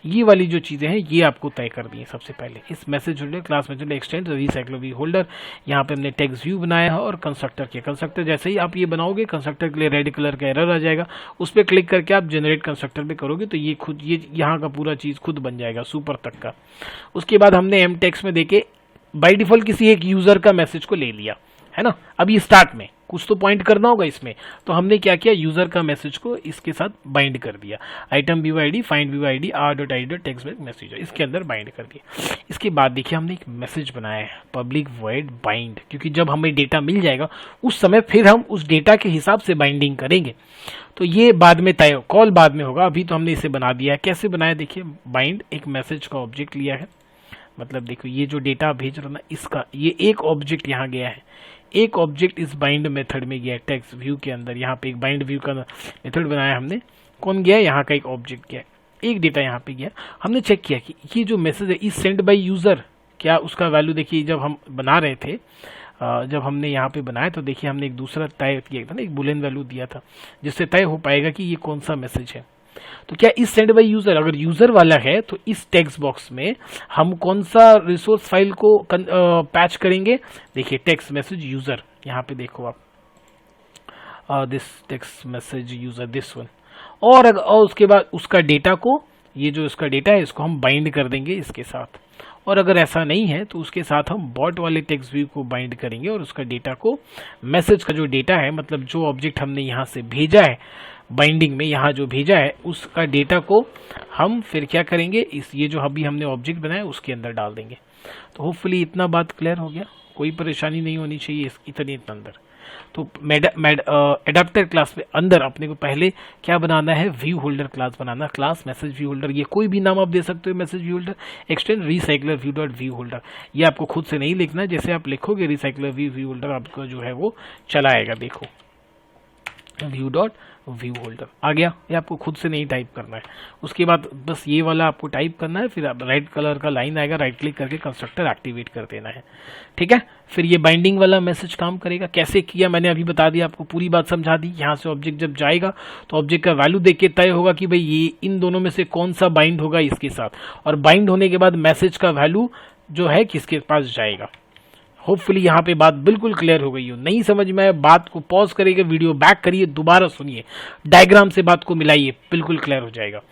ये वाली जो चीज़ें हैं ये आपको तय कर दी है। सबसे पहले इस message holder class message extend recycler view holder, यहाँ पे हमने टेक्स्ट व्यू बनाया है और कंस्ट्रक्टर किया। कंस्ट्रक्टर जैसे ही आप ये बनाओगे, कंस्ट्रक्टर के लिए रेड कलर का एरर आ जाएगा, उस पर क्लिक करके आप जनरेट कंस्ट्रक्टर पे करोगे तो ये खुद ये यहाँ का पूरा चीज़ खुद बन जाएगा सुपर तक का। उसके बाद हमने एम टेक्स्ट में देके बाई डिफॉल्ट किसी एक यूज़र का मैसेज को ले लिया है ना। अब ये स्टार्ट में कुछ तो पॉइंट करना होगा इसमें, तो हमने क्या किया, यूजर का मैसेज को इसके साथ बाइंड कर दिया, item view ID find view ID r.id.textback message, इसके अंदर बाइंड कर दिया। इसके बाद देखिए हमने एक मैसेज बनाया है पब्लिक वॉइड बाइंड, क्योंकि जब हमें डेटा मिल जाएगा उस समय फिर हम उस डेटा के हिसाब से बाइंडिंग करेंगे, तो ये बाद में तय, कॉल बाद में होगा, अभी तो हमने इसे बना दिया है। कैसे बनाया देखिए, बाइंड एक मैसेज का ऑब्जेक्ट लिया है, मतलब देखो ये जो डेटा भेज रहा हूं ना, इसका ये एक ऑब्जेक्ट यहाँ गया है, एक ऑब्जेक्ट इस बाइंड मेथड में गया है टेक्स्ट व्यू के अंदर। यहाँ पे एक बाइंड व्यू का मेथड बनाया हमने, कौन गया, यहाँ का एक ऑब्जेक्ट गया, एक डेटा यहाँ पे गया। हमने चेक किया कि ये जो मैसेज है इस सेंड बाय यूजर, क्या उसका वैल्यू देखिए जब हम बना रहे थे, जब हमने यहाँ पे बनाया तो देखिए हमने एक दूसरा तय किया था ना, एक बुलियन वैल्यू दिया था जिससे तय हो पाएगा कि ये कौन सा मैसेज है। तो क्या इस सेंड बाय यूजर अगर यूजर वाला है तो इस टेक्स्ट बॉक्स में हम कौन सा रिसोर्स फाइल को पैच करेंगे, देखिए टेक्स्ट मैसेज यूजर, यहाँ पे देखो आप this text message user this one, और उसके बाद उसका डेटा को, ये जो इसका डेटा है इसको हम बाइंड कर देंगे इसके साथ। और अगर ऐसा नहीं है तो उसके साथ हम बॉट वाले टेक्स्ट व्यू को बाइंड करेंगे और उसका डेटा को, मैसेज का जो डेटा है मतलब जो ऑब्जेक्ट हमने यहाँ से भेजा है बाइंडिंग में, यहाँ जो भेजा है उसका डेटा को हम फिर क्या करेंगे, इस ये जो अभी हमने ऑब्जेक्ट बनाया उसके अंदर डाल देंगे। तो होपफुली इतना बात क्लियर हो गया, कोई परेशानी नहीं होनी चाहिए इतने अंदर। तो एडाप्टर क्लास में अंदर अपने को पहले क्या बनाना है, व्यू होल्डर क्लास बनाना, क्लास मैसेज व्यू होल्डर, ये कोई भी नाम आप दे सकते हो message view holder, extend recycler view dot view holder. ये आपको खुद से नहीं लिखना है, जैसे आप लिखोगे रिसाइकलर व्यू होल्डर आपको जो है वो चला आएगा, देखो व्यू डॉट व्यू होल्डर आ गया। ये आपको खुद से नहीं टाइप करना है, उसके बाद बस ये वाला आपको टाइप करना है, फिर आप राइट कलर का लाइन आएगा, राइट क्लिक करके कंस्ट्रक्टर एक्टिवेट कर देना है, ठीक है। फिर ये बाइंडिंग वाला मैसेज काम करेगा। कैसे किया मैंने अभी बता दिया, आपको पूरी बात समझा दी। यहाँ से ऑब्जेक्ट जब जाएगा तो ऑब्जेक्ट का वैल्यू देख के तय होगा कि भाई ये इन दोनों में से कौन सा बाइंड होगा इसके साथ, और बाइंड होने के बाद मैसेज का वैल्यू जो है किसके पास जाएगा। होपफुली यहाँ पे बात बिल्कुल क्लियर हो गई हो। नहीं समझ में आए बात को पॉज करिए, वीडियो बैक करिए, दोबारा सुनिए, डायग्राम से बात को मिलाइए, बिल्कुल क्लियर हो जाएगा।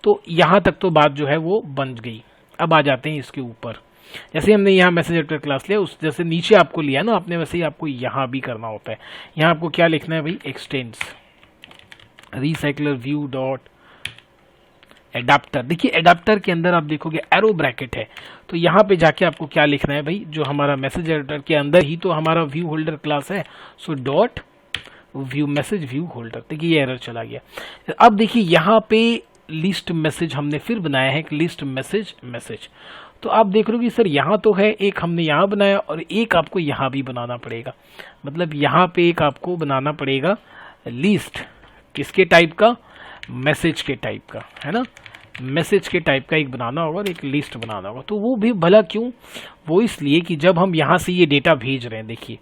तो यहाँ तक तो बात जो है वो बन गई। अब आ जाते हैं इसके ऊपर। जैसे हमने यहाँ मैसेज एडिटर क्लास लिया, उस जैसे नीचे आपको लिया ना आपने, वैसे ही आपको यहाँ भी करना होता है। यहाँ आपको क्या लिखना है भाई, extends recycler view dot adapter. देखिए एडाप्टर के अंदर आप देखोगे एरो ब्रैकेट है, तो यहाँ पे जाके आपको क्या लिखना है भाई, जो हमारा मैसेज एडिटर के अंदर ही तो हमारा व्यू होल्डर क्लास है, so dot view message view holder. देखिए ये एरर चला गया। अब देखिए यहाँ पे लिस्ट मैसेज हमने फिर बनाया है, लिस्ट मैसेज। तो आप देख रहे हो कि सर यहाँ तो है, एक हमने यहाँ बनाया और एक आपको यहाँ भी बनाना पड़ेगा। मतलब यहाँ पे एक आपको बनाना पड़ेगा लिस्ट, किसके टाइप का, मैसेज के टाइप का, है ना, मैसेज के टाइप का एक बनाना होगा और एक लिस्ट बनाना होगा। तो वो भी भला क्यों, वो इसलिए कि जब हम यहाँ से ये डेटा भेज रहे हैं, देखिए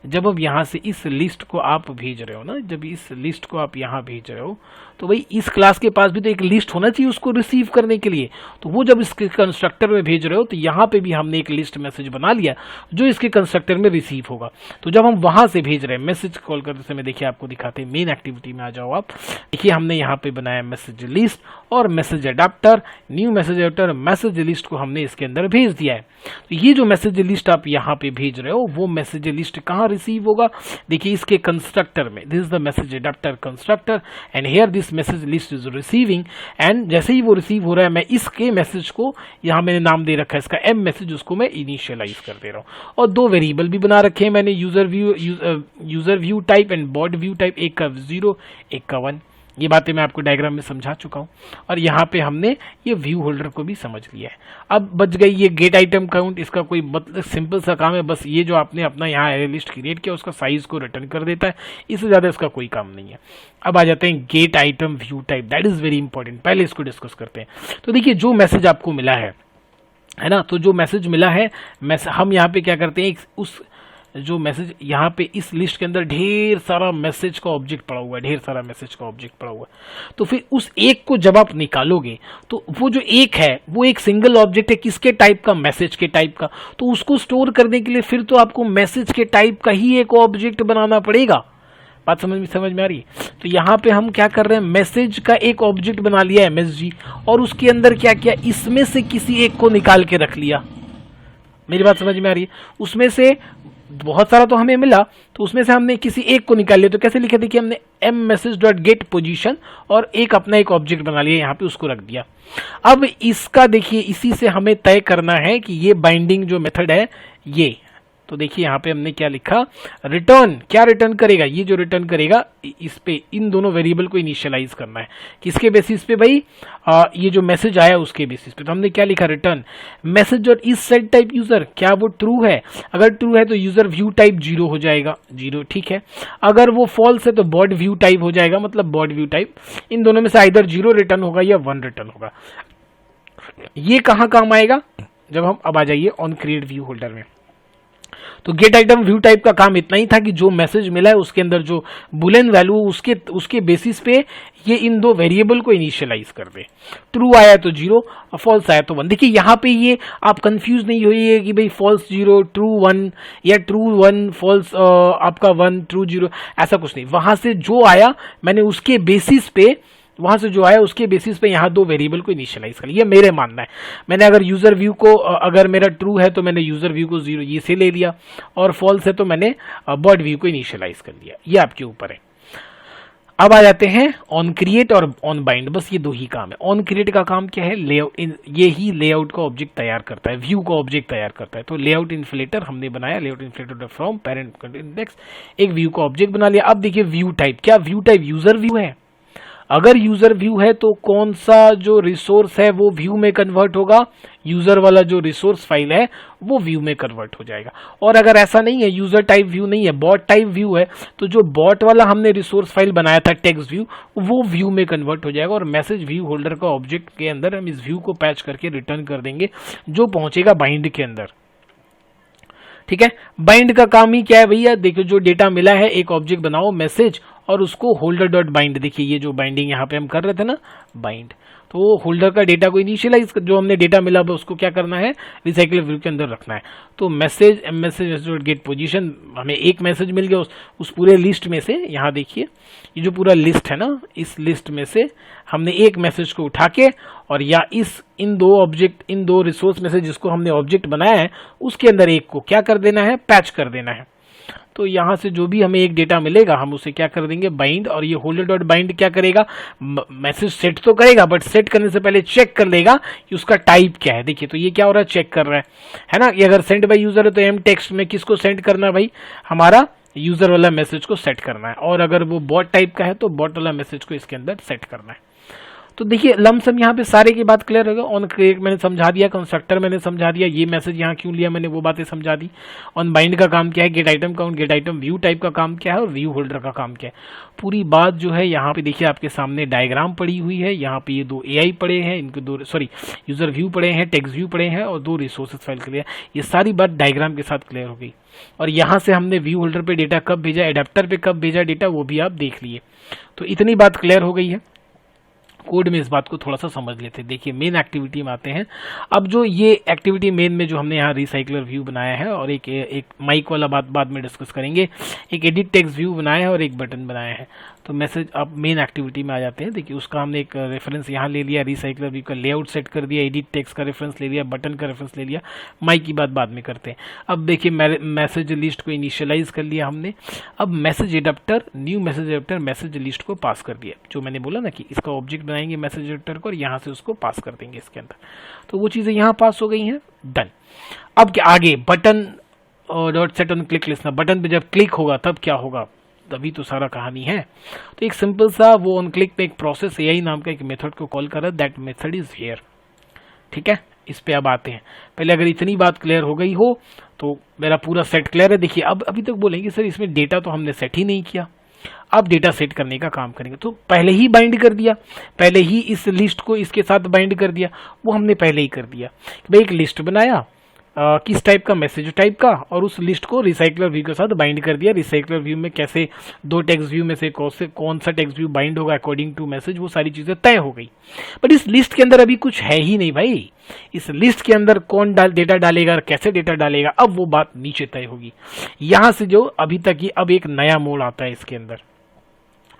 जब हम यहाँ से इस लिस्ट को आप भेज रहे हो ना, जब इस लिस्ट को आप यहाँ भेज रहे हो तो भाई इस क्लास के पास भी तो एक लिस्ट होना चाहिए उसको रिसीव करने के लिए। तो वो जब इसके कंस्ट्रक्टर में भेज रहे हो तो यहाँ पे भी हमने एक लिस्ट मैसेज बना लिया जो इसके कंस्ट्रक्टर में रिसीव होगा। तो जब हम वहां से भेज रहे हैं मैसेज कॉल करते समय, देखिए आपको दिखाते हैं, मेन एक्टिविटी में आ जाओ आप। देखिए हमने यहाँ पे बनाया मैसेज लिस्ट और message adapter, new message adapter, message list को हमने इसके अंदर भेज दिया है। तो ये जो मैसेज लिस्ट आप यहाँ पे भेज रहे हो वो मैसेज लिस्ट कहाँ रिसीव होगा, देखिए इसके कंस्ट्रक्टर में। This is the message adapter constructor and here this message list is receiving. And जैसे ही वो रिसीव हो रहा है, मैं इसके मैसेज को यहाँ मैंने नाम दे रखा है इसका एम मैसेज, उसको मैं इनिशियलाइज कर दे रहा हूँ। और दो वेरिएबल भी बना रखे हैं मैंने, user view type and bot view type, एक का 0 एक का 1। ये बातें मैं आपको डायग्राम में समझा चुका हूँ और यहाँ पे हमने ये व्यू होल्डर को भी समझ लिया है। अब बच गई ये गेट आइटम काउंट। इसका कोई मतलब सिंपल सा काम है, बस ये जो आपने अपना यहाँ एरे लिस्ट क्रिएट किया उसका साइज को रिटर्न कर देता है, इससे ज़्यादा इसका कोई काम नहीं है। अब आ जाते हैं gate item view type, that is very important, पहले इसको डिस्कस करते हैं। तो देखिए जो मैसेज आपको मिला है ना, तो जो मैसेज मिला है हम यहाँ पे क्या करते हैं, उस जो मैसेज यहाँ पे इस लिस्ट के अंदर ढेर सारा मैसेज का ऑब्जेक्ट पड़ा हुआ है, ढेर सारा मैसेज का ऑब्जेक्ट पड़ा हुआ है। तो फिर उस एक को जब आप निकालोगे तो वो जो एक है वो एक सिंगल ऑब्जेक्ट है, किसके टाइप का, मैसेज के टाइप का। तो उसको स्टोर करने के लिए फिर तो आपको मैसेज के टाइप का ही एक ऑब्जेक्ट बनाना पड़ेगा। बात समझ में आ रही है। तो यहाँ पे हम क्या कर रहे हैं, मैसेज का एक ऑब्जेक्ट बना लिया MSG और उसके अंदर क्या किया, इसमें से किसी एक को निकाल के रख लिया। मेरी बात समझ में आ रही है। उसमें से बहुत सारा तो हमें मिला, तो उसमें से हमने किसी एक को निकाल लिया। तो कैसे लिखा, देखिए हमने mmessage.getPosition और एक अपना एक ऑब्जेक्ट बना लिया, यहाँ पे उसको रख दिया। अब इसका देखिए इसी से हमें तय करना है कि ये बाइंडिंग जो मेथड है ये तो देखिए यहाँ पे हमने क्या लिखा, रिटर्न, क्या रिटर्न करेगा, ये जो रिटर्न करेगा इस पे इन दोनों वेरिएबल को इनिशियलाइज करना है, किसके बेसिस पे भाई, ये जो मैसेज आया उसके बेसिस पे। तो हमने क्या लिखा, रिटर्न मैसेज और इस सेट टाइप यूजर, क्या वो ट्रू है, अगर ट्रू है तो यूजर व्यू टाइप 0 हो जाएगा, 0 ठीक है, अगर वो फॉल्स है तो बॉड व्यू टाइप हो जाएगा, मतलब बॉड व्यू टाइप, इन दोनों में से आइदर 0 रिटर्न होगा या 1 रिटर्न होगा। ये कहाँ काम आएगा, जब हम अब आ जाइए ऑन क्रिएट व्यू होल्डर में। तो गेट आइटम व्यू टाइप का काम इतना ही था कि जो मैसेज मिला है उसके अंदर जो बुलियन वैल्यू उसके बेसिस पे ये इन दो वेरिएबल को इनिशियलाइज कर दे, ट्रू आया तो 0 और फॉल्स आया तो 1। देखिए यहाँ पे ये आप कंफ्यूज नहीं होइए कि भाई फॉल्स 0 ट्रू 1 या ट्रू 1 फॉल्स आपका 1 ट्रू 0, ऐसा कुछ नहीं। वहां से जो आया मैंने उसके बेसिस पे, वहां से जो आया उसके बेसिस पे यहाँ दो वेरिएबल को इनिशियलाइज कर लिया, मेरे मानना है। मैंने अगर यूजर व्यू को, अगर मेरा ट्रू है तो मैंने यूजर व्यू को 0 ये से ले लिया, और फॉल्स है तो मैंने बॉड व्यू को इनिशियलाइज कर लिया, ये आपके ऊपर है। अब आ जाते हैं ऑन क्रिएट और ऑन बाइंड, बस ये दो ही काम है। ऑन क्रिएट का काम क्या है, लेआउट, ये ही लेआउट का ऑब्जेक्ट तैयार करता है, व्यू का ऑब्जेक्ट तैयार करता है। तो लेआउट इन्फ्लेटर हमने बनाया, layout inflator from parent index, एक व्यू का ऑब्जेक्ट बना लिया। अब देखिए व्यू टाइप, क्या व्यू टाइप यूजर व्यू है, अगर यूजर व्यू है तो कौन सा जो रिसोर्स है वो व्यू में कन्वर्ट होगा, यूजर वाला जो रिसोर्स फाइल है वो व्यू में कन्वर्ट हो जाएगा। और अगर ऐसा नहीं है, यूजर टाइप व्यू नहीं है, बॉट टाइप व्यू है, तो जो बॉट वाला हमने रिसोर्स फाइल बनाया था टेक्स्ट व्यू, वो व्यू में कन्वर्ट हो जाएगा। और मैसेज व्यू होल्डर का ऑब्जेक्ट के अंदर हम इस व्यू को पैच करके रिटर्न कर देंगे, जो पहुंचेगा बाइंड के अंदर, ठीक है। बाइंड का काम ही क्या है भैया, देखो जो डेटा मिला है, एक ऑब्जेक्ट बनाओ मैसेज और उसको होल्डर डॉट बाइंड, देखिए ये जो बाइंडिंग यहाँ पे हम कर रहे थे ना, बाइंड, तो होल्डर का डेटा को इनिशियलाइज, जो हमने डेटा मिला उसको क्या करना है, रिसाइकल व्यू के अंदर रखना है। तो message message dot gate position, हमें एक मैसेज मिल गया उस पूरे लिस्ट में से। यहाँ देखिए ये जो पूरा लिस्ट है ना, इस लिस्ट में से हमने एक मैसेज को उठा के, और या इन दो ऑब्जेक्ट, इन दो रिसोर्स में से जिसको हमने ऑब्जेक्ट बनाया है उसके अंदर एक को क्या कर देना है, पैच कर देना है। तो यहां से जो भी हमें एक डेटा मिलेगा हम उसे क्या कर देंगे, बाइंड। और ये होल्डर डॉट बाइंड क्या करेगा, मैसेज सेट तो करेगा, बट सेट करने से पहले चेक कर लेगा कि उसका टाइप क्या है। देखिए तो ये क्या हो रहा है, चेक कर रहा है ना। ये अगर सेंड बाय यूजर है तो एम टेक्स्ट में किसको सेंड करना है भाई, हमारा यूजर वाला मैसेज को सेट करना है। और अगर वो बॉट टाइप का है तो बॉट वाला मैसेज को इसके अंदर सेट करना है। तो देखिए लमसम यहाँ पे सारे की बात क्लियर होगा। ऑन क्रिएट मैंने समझा दिया, कंस्ट्रक्टर मैंने समझा दिया, ये मैसेज यहाँ क्यों लिया मैंने वो बातें समझा दी। ऑन बाइंड का काम क्या है, gate item count, gate item view type का काम क्या है, और व्यू होल्डर का काम क्या है। पूरी बात जो है यहाँ पे देखिए आपके सामने डायग्राम पड़ी हुई है। यहाँ पे ये दो एआई पड़े हैं, इनके दो यूजर व्यू पड़े हैं, टेक्स्ट व्यू पड़े हैं, और दो रिसोर्सेज फाइल क्लियर। ये सारी बात डायग्राम के साथ क्लियर हो गई। और यहाँ से हमने व्यू होल्डर पे डेटा कब भेजा, एडेप्टर पे कब भेजा डेटा, वो भी आप देख लिए। तो इतनी बात क्लियर हो गई है। कोड में इस बात को थोड़ा सा समझ लेते हैं। देखिए मेन एक्टिविटी में आते हैं। अब जो ये एक्टिविटी मेन में जो हमने यहाँ रिसाइकलर व्यू बनाया है, और एक माइक वाला बात बाद में डिस्कस करेंगे, एक एडिट टेक्स्ट व्यू बनाया है और एक बटन बनाया है। तो मैसेज अब मेन एक्टिविटी में आ जाते हैं। देखिए उसका हमने एक रेफरेंस यहाँ ले लिया, रिसाइकलर व्यू का लेआउट सेट कर दिया, एडिट टेक्स्ट का रेफरेंस ले लिया, बटन का रेफरेंस ले लिया, माइक की बात बाद में करते हैं। अब देखिए मैसेज लिस्ट को इनिशियलाइज कर लिया हमने। अब message adapter, new message adapter message list को पास कर दिया, जो मैंने बोला ना कि इसका ऑब्जेक्ट बनाएंगे मैसेज एडाप्टर को और यहाँ से उसको पास कर देंगे इसके अंदर। तो वो चीज़ें यहाँ पास हो गई हैं, डन। अब क्या आगे, button dot set on click list, button पे जब क्लिक होगा तब क्या होगा, तभी तो सारा कहानी है। तो एक सिंपल सा वो ऑन क्लिक पे एक प्रोसेस एआई नाम का एक मेथड को कॉल कर रहा है, दैट मेथड इज हियर, ठीक है। इस पे अब आते हैं। पहले अगर इतनी बात क्लियर हो गई हो तो मेरा पूरा सेट क्लियर है। देखिए अब अभी तक बोलेंगे सर इसमें डेटा तो हमने सेट ही नहीं किया। अब डेटा सेट करने का काम करेंगे। तो पहले ही बाइंड कर दिया, पहले ही इस लिस्ट को इसके साथ बाइंड कर दिया, वो हमने पहले ही कर दिया। भाई एक लिस्ट बनाया किस टाइप का, मैसेज टाइप का, और उस लिस्ट को रिसाइकलर व्यू के साथ बाइंड कर दिया। रिसाइकलर व्यू में कैसे दो टेक्स्ट व्यू में से कौन सा टेक्स्ट व्यू बाइंड होगा अकॉर्डिंग टू मैसेज, वो सारी चीजें तय हो गई। बट इस लिस्ट के अंदर अभी कुछ है ही नहीं भाई। इस लिस्ट के अंदर कौन डेटा डालेगा और कैसे डेटा डालेगा, अब वो बात नीचे तय होगी। यहां से जो अभी तक ही अब एक नया मोड आता है इसके अंदर,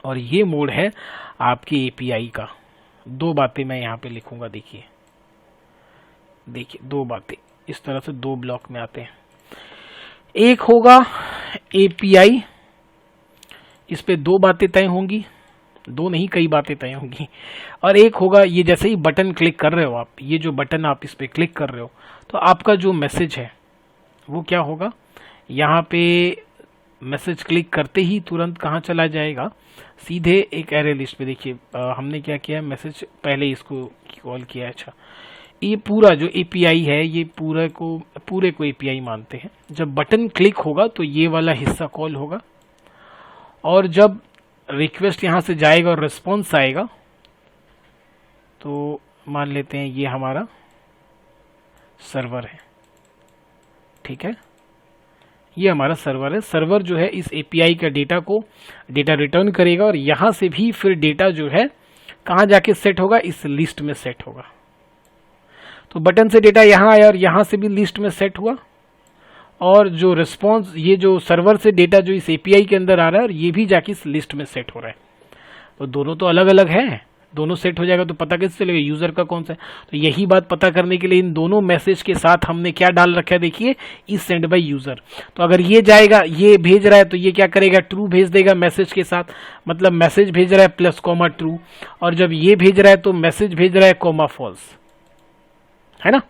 और ये मोड है आपकी एपीआई का। दो बातें मैं यहाँ पे लिखूंगा, देखिए दो बातें इस तरह से दो ब्लॉक में आते हैं। एक होगा एपीआई, इस पे दो बातें तय होंगी, दो नहीं कई बातें तय होंगी। और एक होगा ये जैसे ही बटन क्लिक कर रहे हो आप, ये जो बटन आप इस पे क्लिक कर रहे हो तो आपका जो मैसेज है वो क्या होगा, यहाँ पे मैसेज क्लिक करते ही तुरंत कहाँ चला जाएगा, सीधे एक एरे लिस्ट पे। देखिए हमने क्या किया, मैसेज पहले इसको कॉल किया। अच्छा, ये पूरा जो एपीआई है ये पूरे को एपीआई मानते हैं। जब बटन क्लिक होगा तो ये वाला हिस्सा कॉल होगा, और जब रिक्वेस्ट यहाँ से जाएगा और रिस्पॉन्स आएगा तो मान लेते हैं ये हमारा सर्वर है, ठीक है, ये हमारा सर्वर है। सर्वर जो है इस एपीआई का डेटा रिटर्न करेगा, और यहाँ से भी फिर डेटा जो है कहाँ जाके सेट होगा, इस लिस्ट में सेट होगा। तो बटन से डेटा यहाँ आया और यहाँ से भी लिस्ट में सेट हुआ, और जो रिस्पॉन्स, ये जो सर्वर से डेटा जो इस एपीआई के अंदर आ रहा है, और ये भी जाके इस लिस्ट में सेट हो रहा है। तो दोनों तो अलग अलग हैं, दोनों सेट हो जाएगा तो पता कैसे चलेगा यूजर का कौन सा है। तो यही बात पता करने के लिए इन दोनों मैसेज के साथ हमने क्या डाल रखा है, देखिए, इज सेंड बाय यूजर। तो अगर ये जाएगा, ये भेज रहा है, तो ये क्या करेगा, ट्रू भेज देगा मैसेज के साथ, मतलब मैसेज भेज रहा है प्लस कॉमा ट्रू। और जब ये भेज रहा है तो मैसेज भेज रहा है कॉमा फॉल्स, है ना।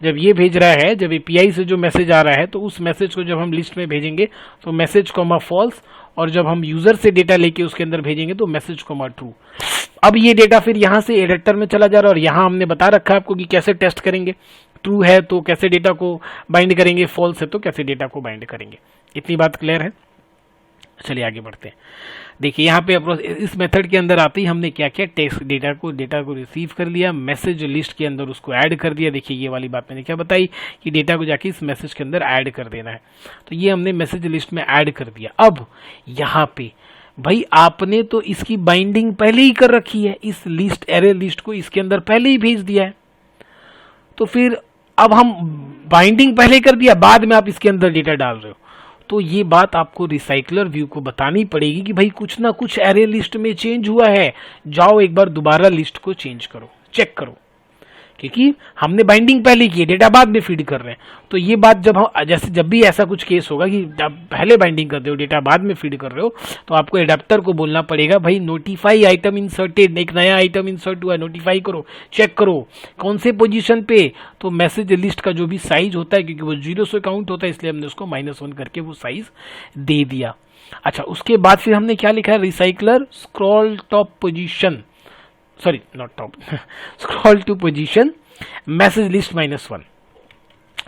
जब ये भेज रहा है, जब एपीआई से जो मैसेज आ रहा है, तो उस मैसेज को जब हम लिस्ट में भेजेंगे तो मैसेज कॉमा फॉल्स, और जब हम यूजर से डेटा लेके उसके अंदर भेजेंगे तो मैसेज कॉमा ट्रू। अब ये डेटा फिर यहाँ से एडिटर में चला जा रहा है, और यहाँ हमने बता रखा है आपको कि कैसे टेस्ट करेंगे। ट्रू है तो कैसे डेटा को बाइंड करेंगे, फॉल्स है तो कैसे डेटा को बाइंड करेंगे। इतनी बात क्लियर है। चलिए आगे बढ़ते हैं। देखिए यहाँ पे इस मेथड के अंदर आते ही हमने क्या किया, टेक्स्ट डेटा को रिसीव कर लिया, मैसेज लिस्ट के अंदर उसको ऐड कर दिया। देखिए ये वाली बात मैंने क्या बताई कि डेटा को जाके इस मैसेज के अंदर ऐड कर देना है। तो ये हमने मैसेज लिस्ट में ऐड कर दिया। अब यहाँ पे भाई आपने तो इसकी बाइंडिंग पहले ही कर रखी है, इस लिस्ट, एरे लिस्ट को इसके अंदर पहले ही भेज दिया है। तो फिर अब हम बाइंडिंग पहले कर दिया, बाद में आप इसके अंदर डेटा डाल रहे हो, तो ये बात आपको रिसाइकलर व्यू को बतानी पड़ेगी कि भाई कुछ ना कुछ एरे लिस्ट में चेंज हुआ है, जाओ एक बार दोबारा लिस्ट को चेंज करो, चेक करो, क्योंकि हमने बाइंडिंग पहले की है, डेटा बाद में फीड कर रहे हैं। तो ये बात जब भी ऐसा कुछ केस होगा कि आप पहले बाइंडिंग कर रहे हो, डेटा बाद में फीड कर रहे हो, तो आपको एडाप्टर को बोलना पड़ेगा भाई नोटिफाई आइटम इंसर्टेड, एक नया आइटम इंसर्ट हुआ है, नोटिफाई करो, चेक करो कौन से पोजीशन पे। तो मैसेज लिस्ट का जो भी साइज होता है, क्योंकि वो 0 से काउंट होता है, इसलिए हमने उसको -1 करके वो साइज दे दिया। अच्छा, उसके बाद फिर हमने क्या लिखा है, recycler scroll top position, sorry not top, scroll to position message list -1।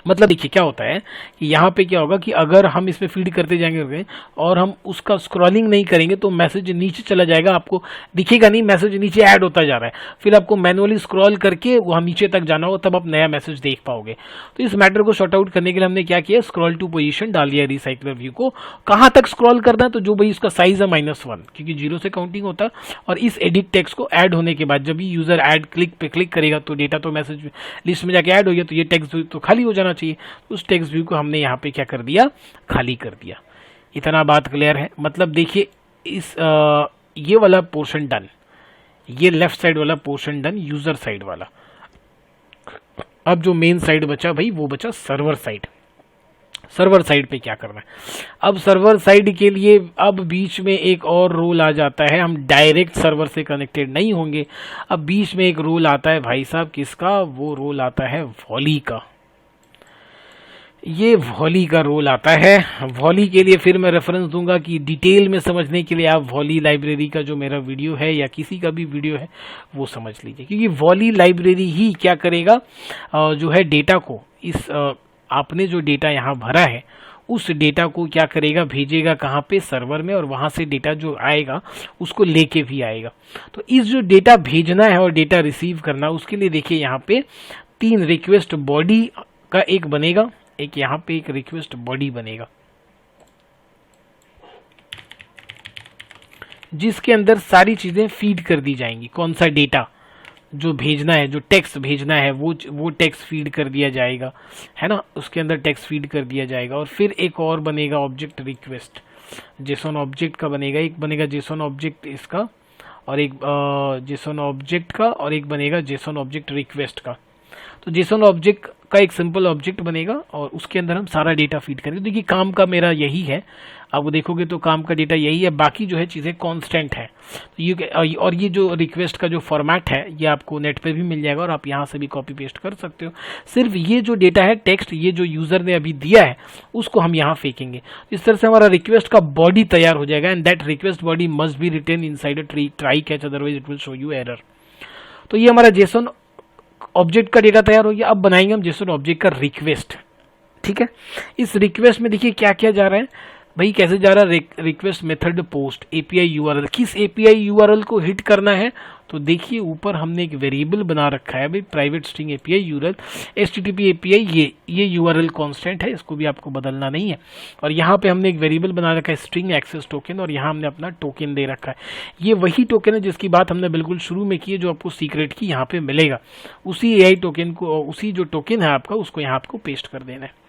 मतलब देखिए क्या होता है कि यहाँ पे क्या होगा कि अगर हम इसमें फीड करते जाएंगे और हम उसका स्क्रॉलिंग नहीं करेंगे तो मैसेज नीचे चला जाएगा, आपको दिखेगा नहीं, मैसेज नीचे ऐड होता जा रहा है। फिर आपको मैनुअली स्क्रॉल करके वहाँ नीचे तक जाना होगा, तब आप नया मैसेज देख पाओगे। तो इस मैटर को शॉर्ट आउट करने के लिए हमने क्या किया, स्क्रॉल टू पोजीशन डाल दिया रिसाइकलर व्यू को। कहाँ तक स्क्रॉल करना है, तो जो भाई उसका साइज है -1, क्योंकि 0 से काउंटिंग होता है। और इस एडिट टेक्स्ट को ऐड होने के बाद जब भी यूजर ऐड पे क्लिक करेगा तो डेटा तो मैसेज लिस्ट में जाके ऐड हो गया, तो ये टेक्स्ट तो खाली हो जाना चाहिए। उस टेक्स्ट व्यू को हमने यहाँ पे क्या कर दिया, खाली कर दिया। इतना बात क्लियर है। मतलब देखिए इस ये वाला पोर्शन डन, ये लेफ्ट साइड वाला पोर्शन डन, यूजर साइड वाला। अब जो मेन साइड बचा भाई, वो बचा सर्वर साइड। सर्वर साइड पे क्या करना है, अब सर्वर साइड के लिए अब बीच में एक और रोल आ जाता है। हम डायरेक्ट सर्वर से कनेक्टेड नहीं होंगे, अब बीच में एक रोल आता है भाई साहब, किसका, वो रोल आता है वॉली का। ये वॉली का रोल आता है। वॉली के लिए फिर मैं रेफरेंस दूंगा कि डिटेल में समझने के लिए आप वॉली लाइब्रेरी का जो मेरा वीडियो है या किसी का भी वीडियो है वो समझ लीजिए, क्योंकि वॉली लाइब्रेरी ही क्या करेगा, जो है डेटा को, इस आपने जो डेटा यहाँ भरा है उस डेटा को क्या करेगा, भेजेगा कहाँ पे, सर्वर में, और वहाँ से डेटा जो आएगा उसको लेके भी आएगा। तो इस जो डेटा भेजना है और डेटा रिसीव करना, उसके लिए देखिए यहाँ पे 3 रिक्वेस्ट बॉडी का एक बनेगा, एक यहाँ पे एक रिक्वेस्ट बॉडी बनेगा, जिसके अंदर सारी चीजें फीड कर दी जाएंगी। कौन सा डेटा जो भेजना है, जो टेक्स्ट भेजना है, वो टेक्स्ट फीड कर दिया जाएगा, है ना, उसके अंदर टेक्स्ट फीड कर दिया जाएगा। और फिर एक और बनेगा ऑब्जेक्ट रिक्वेस्ट, जेसन ऑब्जेक्ट का बनेगा, एक बनेगा जेसन ऑब्जेक्ट इसका, और एक जेसन ऑब्जेक्ट का, और एक बनेगा जेसन ऑब्जेक्ट रिक्वेस्ट का। तो जेसन ऑब्जेक्ट का एक सिंपल ऑब्जेक्ट बनेगा और उसके अंदर हम सारा डेटा फीड करेंगे। देखिए काम का मेरा यही है, आप देखोगे तो काम का डेटा यही है, बाकी जो है चीज़ें कांस्टेंट है। तो ये और ये जो रिक्वेस्ट का जो फॉर्मेट है ये आपको नेट पे भी मिल जाएगा और आप यहाँ से भी कॉपी पेस्ट कर सकते हो। सिर्फ ये जो डेटा है टेक्स्ट, ये जो यूज़र ने अभी दिया है उसको हम यहाँ फेंकेंगे। इस तरह से हमारा रिक्वेस्ट का बॉडी तैयार हो जाएगा and that request body must be written inside a try catch, otherwise it will show you error. तो ये हमारा जेसन ऑब्जेक्ट का डेटा तैयार हो गया। अब बनाएंगे हम जेसन ऑब्जेक्ट का रिक्वेस्ट। ठीक है, इस रिक्वेस्ट में देखिए क्या क्या जा रहा है भाई, कैसे जा रहा है। Request method post API URL, किस एपीआई यूआरएल को हिट करना है तो देखिए ऊपर हमने एक वेरिएबल बना रखा है भाई, private string API URL HTTP API, ये यूआरएल कांस्टेंट है, इसको भी आपको बदलना नहीं है। और यहाँ पे हमने एक वेरिएबल बना रखा है स्ट्रिंग एक्सेस टोकन, और यहाँ हमने अपना टोकन दे रखा है। ये वही टोकन है जिसकी बात हमने बिल्कुल शुरू में की है, जो आपको सीक्रेट की यहाँ पे मिलेगा। उसी एआई टोकन को, उसी जो टोकन है आपका, उसको यहाँ आपको पेस्ट कर देना है।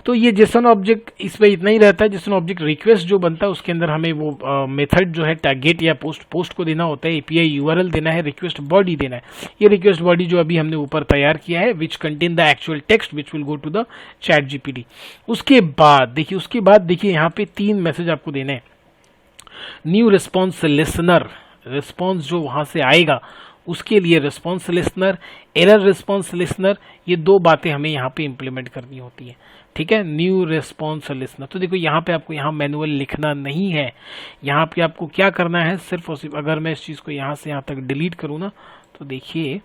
तो ये जेसन ऑब्जेक्ट इसमें इतना ही रहता है। जेसन ऑब्जेक्ट रिक्वेस्ट जो बनता है उसके अंदर हमें वो मेथड जो है गेट या पोस्ट को देना होता है, एपीआई यूआरएल देना है, रिक्वेस्ट बॉडी देना है। ये रिक्वेस्ट बॉडी जो अभी हमने ऊपर तैयार किया है, which contain the actual text which will go to the chat GPT. उसके बाद देखिए यहाँ पे 3 मैसेज आपको देने हैं। न्यू रिस्पॉन्स लिसनर, रिस्पॉन्स जो वहां से आएगा उसके लिए response listener, error response listener, ये 2 बातें हमें यहाँ पे इंप्लीमेंट करनी होती है। ठीक है, न्यू रिस्पॉन्स लिसनर। तो देखो यहाँ पे आपको यहाँ मैनुअल लिखना नहीं है, यहाँ पे आपको क्या करना है, सिर्फ और सिर्फ अगर मैं इस चीज़ को यहाँ से यहाँ तक डिलीट करूँ ना तो देखिए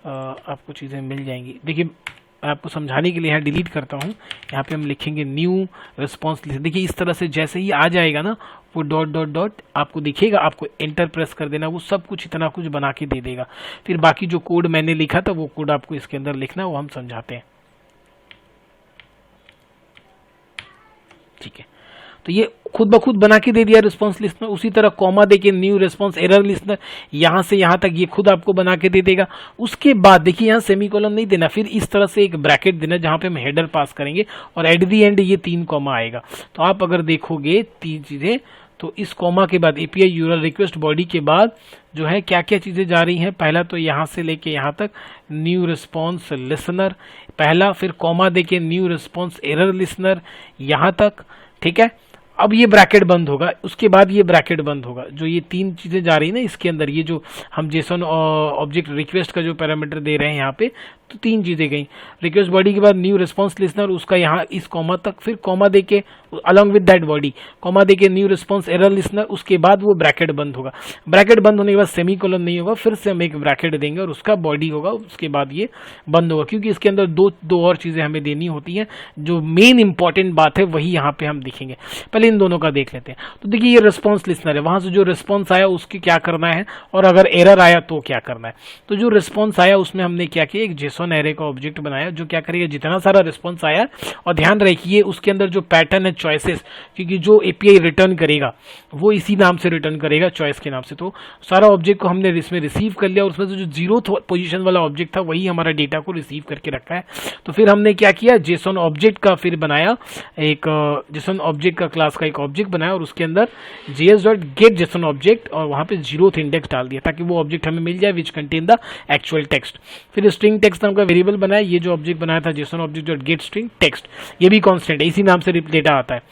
आपको चीज़ें मिल जाएंगी। देखिए मैं आपको समझाने के लिए यहाँ डिलीट करता हूँ, यहाँ पे हम लिखेंगे न्यू रिस्पॉन्स लिसनर। देखिए इस तरह से जैसे ही आ जाएगा ना वो डॉट डॉट डॉट आपको दिखेगा, आपको एंटर प्रेस कर देना, वो सब कुछ इतना कुछ बना के दे देगा। फिर बाकी जो कोड मैंने लिखा था वो कोड आपको इसके अंदर लिखना है, वो हम समझाते हैं। ठीक है, तो ये खुद ब खुद बना के दे दिया रिस्पॉन्स लिस्नर। उसी तरह कॉमा देके न्यू रिस्पॉन्स एरर लिस्नर, यहां से यहां तक ये खुद आपको बना के दे देगा। उसके बाद देखिए यहाँ सेमीकोलन नहीं देना, फिर इस तरह से एक ब्रैकेट देना जहां पे हम हेडर पास करेंगे और एट दी एंड ये 3 कॉमा आएगा। तो आप अगर देखोगे 3 चीजें, तो इस कॉमा के बाद एपीआई यूआरएल रिक्वेस्ट बॉडी के बाद जो है क्या क्या चीजें जा रही हैं। पहला तो यहाँ से लेके यहाँ तक न्यू रिस्पॉन्स लिसनर पहला, फिर कॉमा देके न्यू रिस्पॉन्स एरर लिसनर यहाँ तक। ठीक है, अब ये ब्रैकेट बंद होगा, उसके बाद ये ब्रैकेट बंद होगा। जो ये 3 चीजें जा रही है ना इसके अंदर, ये जो हम जेसन ऑब्जेक्ट रिक्वेस्ट का जो पैरामीटर दे रहे हैं यहाँ पे, तो 3 चीजें गई। रिक्वेस्ट बॉडी के बाद न्यू रिस्पॉन्स लिसनर, उसका यहाँ इस कॉमा तक, फिर कॉमा देके along with that body comma देके न्यू रिस्पॉन्स एरर लिसनर, उसके बाद वो ब्रैकेट बंद होगा। ब्रैकेट बंद होने के बाद सेमीकोलन नहीं होगा, फिर से हम एक ब्रैकेट देंगे और उसका बॉडी होगा, उसके बाद ये बंद होगा। क्योंकि इसके अंदर दो और चीजें हमें देनी होती हैं, जो मेन इंपॉर्टेंट बात है वही यहाँ पे हम दिखेंगे। पहले इन दोनों का देख लेते हैं। तो देखिए ये रिस्पॉन्स लिसनर है, वहां से जो रिस्पॉन्स आया उसकी क्या करना है, और अगर एरर आया तो क्या करना है। तो जो रिस्पॉन्स आया उसमें हमने क्या किया, एक जेसन एरे का ऑब्जेक्ट बनाया जो क्या करेगा, जितना सारा रिस्पॉन्स आया, और ध्यान रखिए उसके अंदर जो पैटर्न है चॉइसेस, क्योंकि जो एपीआई रिटर्न करेगा वो इसी नाम से रिटर्न करेगा, चॉइस के नाम से। तो सारा ऑब्जेक्ट को हमने इसमें रिसीव कर लिया, और उसमें से जो 0th पोजीशन वाला ऑब्जेक्ट था वही हमारा डेटा को रिसीव करके रखा है। तो फिर हमने क्या किया, जेसन ऑब्जेक्ट का फिर बनाया, एक जेसन ऑब्जेक्ट का क्लास का एक ऑब्जेक्ट बनाया, और उसके अंदर js.get जेसन ऑब्जेक्ट, और वहां पे 0th इंडेक्स डाल दिया ताकि वो ऑब्जेक्ट हमें मिल जाए विच कंटेन द एक्चुअल टेक्स्ट। फिर स्ट्रिंग टेक्स्ट नाम का वेरिएबल बनाया, ये जो ऑब्जेक्ट बनाया था Jason object dot gate string text, ये भी कांस्टेंट है, इसी नाम से डेटा आता है।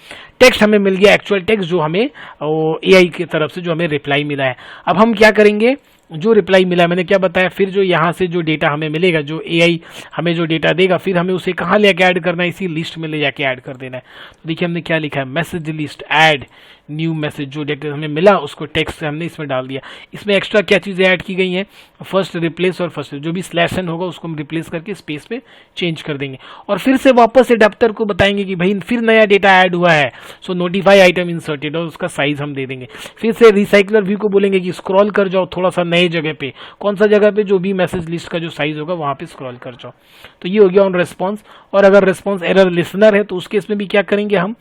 टेक्स्ट हमें मिल गया, एक्चुअल टेक्स्ट जो हमें एआई की तरफ से जो हमें रिप्लाई मिला है। अब हम क्या करेंगे, जो रिप्लाई मिला मैंने क्या बताया, फिर जो यहाँ से जो डेटा हमें मिलेगा, जो एआई हमें जो डेटा देगा, फिर हमें उसे कहाँ ले जाके ऐड करना है, इसी लिस्ट में ले जाके ऐड कर देना है। तो देखिए हमने क्या लिखा है, message list add new message, जो डेटा हमें मिला उसको टेक्स्ट से हमने इसमें डाल दिया। इसमें एक्स्ट्रा क्या चीज़ें ऐड की गई हैं, फर्स्ट रिप्लेस और फर्स्ट जो भी स्लैश एन होगा उसको हम रिप्लेस करके स्पेस में चेंज कर देंगे, और फिर से वापस एडेप्टर को बताएंगे कि भाई फिर नया डेटा ऐड हुआ है, सो नोटिफाई आइटम इंसर्टेड, और उसका साइज हम दे देंगे। फिर से रिसाइकलर व्यू को बोलेंगे कि स्क्रॉल कर जाओ थोड़ा सा नए जगह पे, कौन सा जगह पे, जो भी मैसेज लिस्ट का जो साइज होगा वहां पे स्क्रॉल कर जाओ। तो ये हो गया ऑन रिस्पॉन्स। और अगर रिस्पॉन्स एरर लिसनर है तो उस केस में भी क्या करेंगे हम,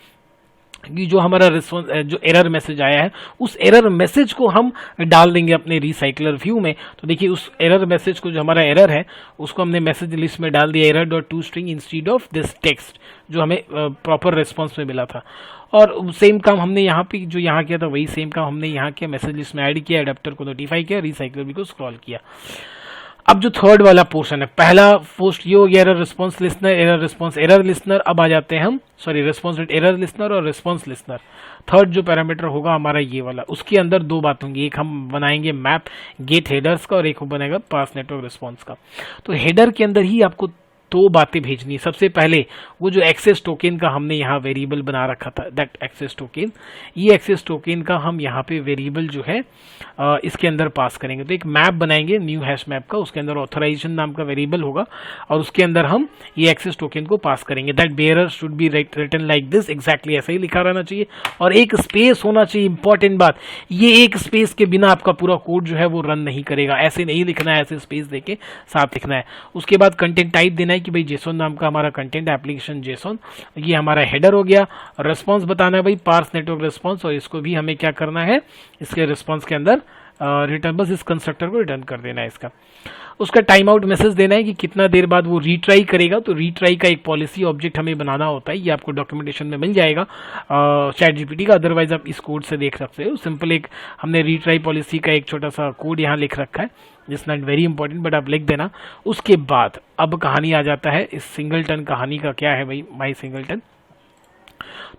कि जो हमारा रिस्पॉन्स जो एरर मैसेज आया है उस एरर मैसेज को हम डाल देंगे अपने रिसाइकलर व्यू में। तो देखिए उस एरर मैसेज को, जो हमारा एरर है उसको हमने मैसेज लिस्ट में डाल दिया, error dot to string instead of this text, जो हमें प्रॉपर रिस्पॉन्स में मिला था। और सेम काम हमने यहाँ पे जो यहाँ किया था वही सेम काम हमने यहाँ किया, मैसेज लिस्ट में ऐड किया, एडेप्टर को नोटिफाई किया, रिसाइकलर व्यू को स्क्रॉल किया। अब जो थर्ड वाला पोर्शन है, पहला पोस्ट ये हो गया error response listener, error response error listener. अब आ जाते हैं हम रिस्पॉन्स रेट एरर लिसनर और रिस्पॉन्स लिसनर। थर्ड जो पैरामीटर होगा हमारा ये वाला, उसके अंदर दो बात होंगी, एक हम बनाएंगे मैप गेट हेडर्स का और एक बनेगा पास नेटवर्क रिस्पॉन्स का। तो हेडर के अंदर ही आपको दो बातें भेजनी है। सबसे पहले वो जो एक्सेस टोकन का हमने यहाँ वेरिएबल बना रखा था, दैट एक्सेस टोकन, ये एक्सेस टोकन का हम यहाँ पे वेरिएबल जो है इसके अंदर पास करेंगे। तो एक मैप बनाएंगे न्यू हैश मैप का, उसके अंदर ऑथराइजेशन नाम का वेरिएबल होगा और उसके अंदर हम ये एक्सेस टोकन को पास करेंगे। That bearer should be written like this, exactly ऐसा ही लिखा रहना चाहिए और एक स्पेस होना चाहिए। इंपॉर्टेंट बात, ये एक स्पेस के बिना आपका पूरा कोड जो है वो रन नहीं करेगा। ऐसे नहीं लिखना है, ऐसे स्पेस देके साथ लिखना है। उसके बाद कंटेंट टाइप देना है कि भाई जेसोन नाम का हमारा कंटेंट एप्लीकेशन जेसोन, ये हमारा हेडर हो गया। रिस्पॉन्स बताना है भाई पार्स नेटवर्क रिस्पॉन्स, और इसको भी हमें क्या करना है, इसके रिस्पॉन्स के अंदर रिटर्न, बस इस कंस्ट्रक्टर को रिटर्न कर देना है इसका। उसका टाइम आउट मैसेज देना है कि कितना देर बाद वो रीट्राई करेगा। तो रीट्राई का एक पॉलिसी ऑब्जेक्ट हमें बनाना होता है, ये आपको डॉक्यूमेंटेशन में मिल जाएगा चैट जीपीटी का, अदरवाइज आप इस कोड से देख सकते हो। सिंपल एक हमने रीट्राई पॉलिसी का एक छोटा सा कोड यहाँ लिख रखा है, it's not very important but आप लिख देना। उसके बाद अब कहानी आ जाता है इस सिंगलटन कहानी का, क्या है भाई माई सिंगलटन।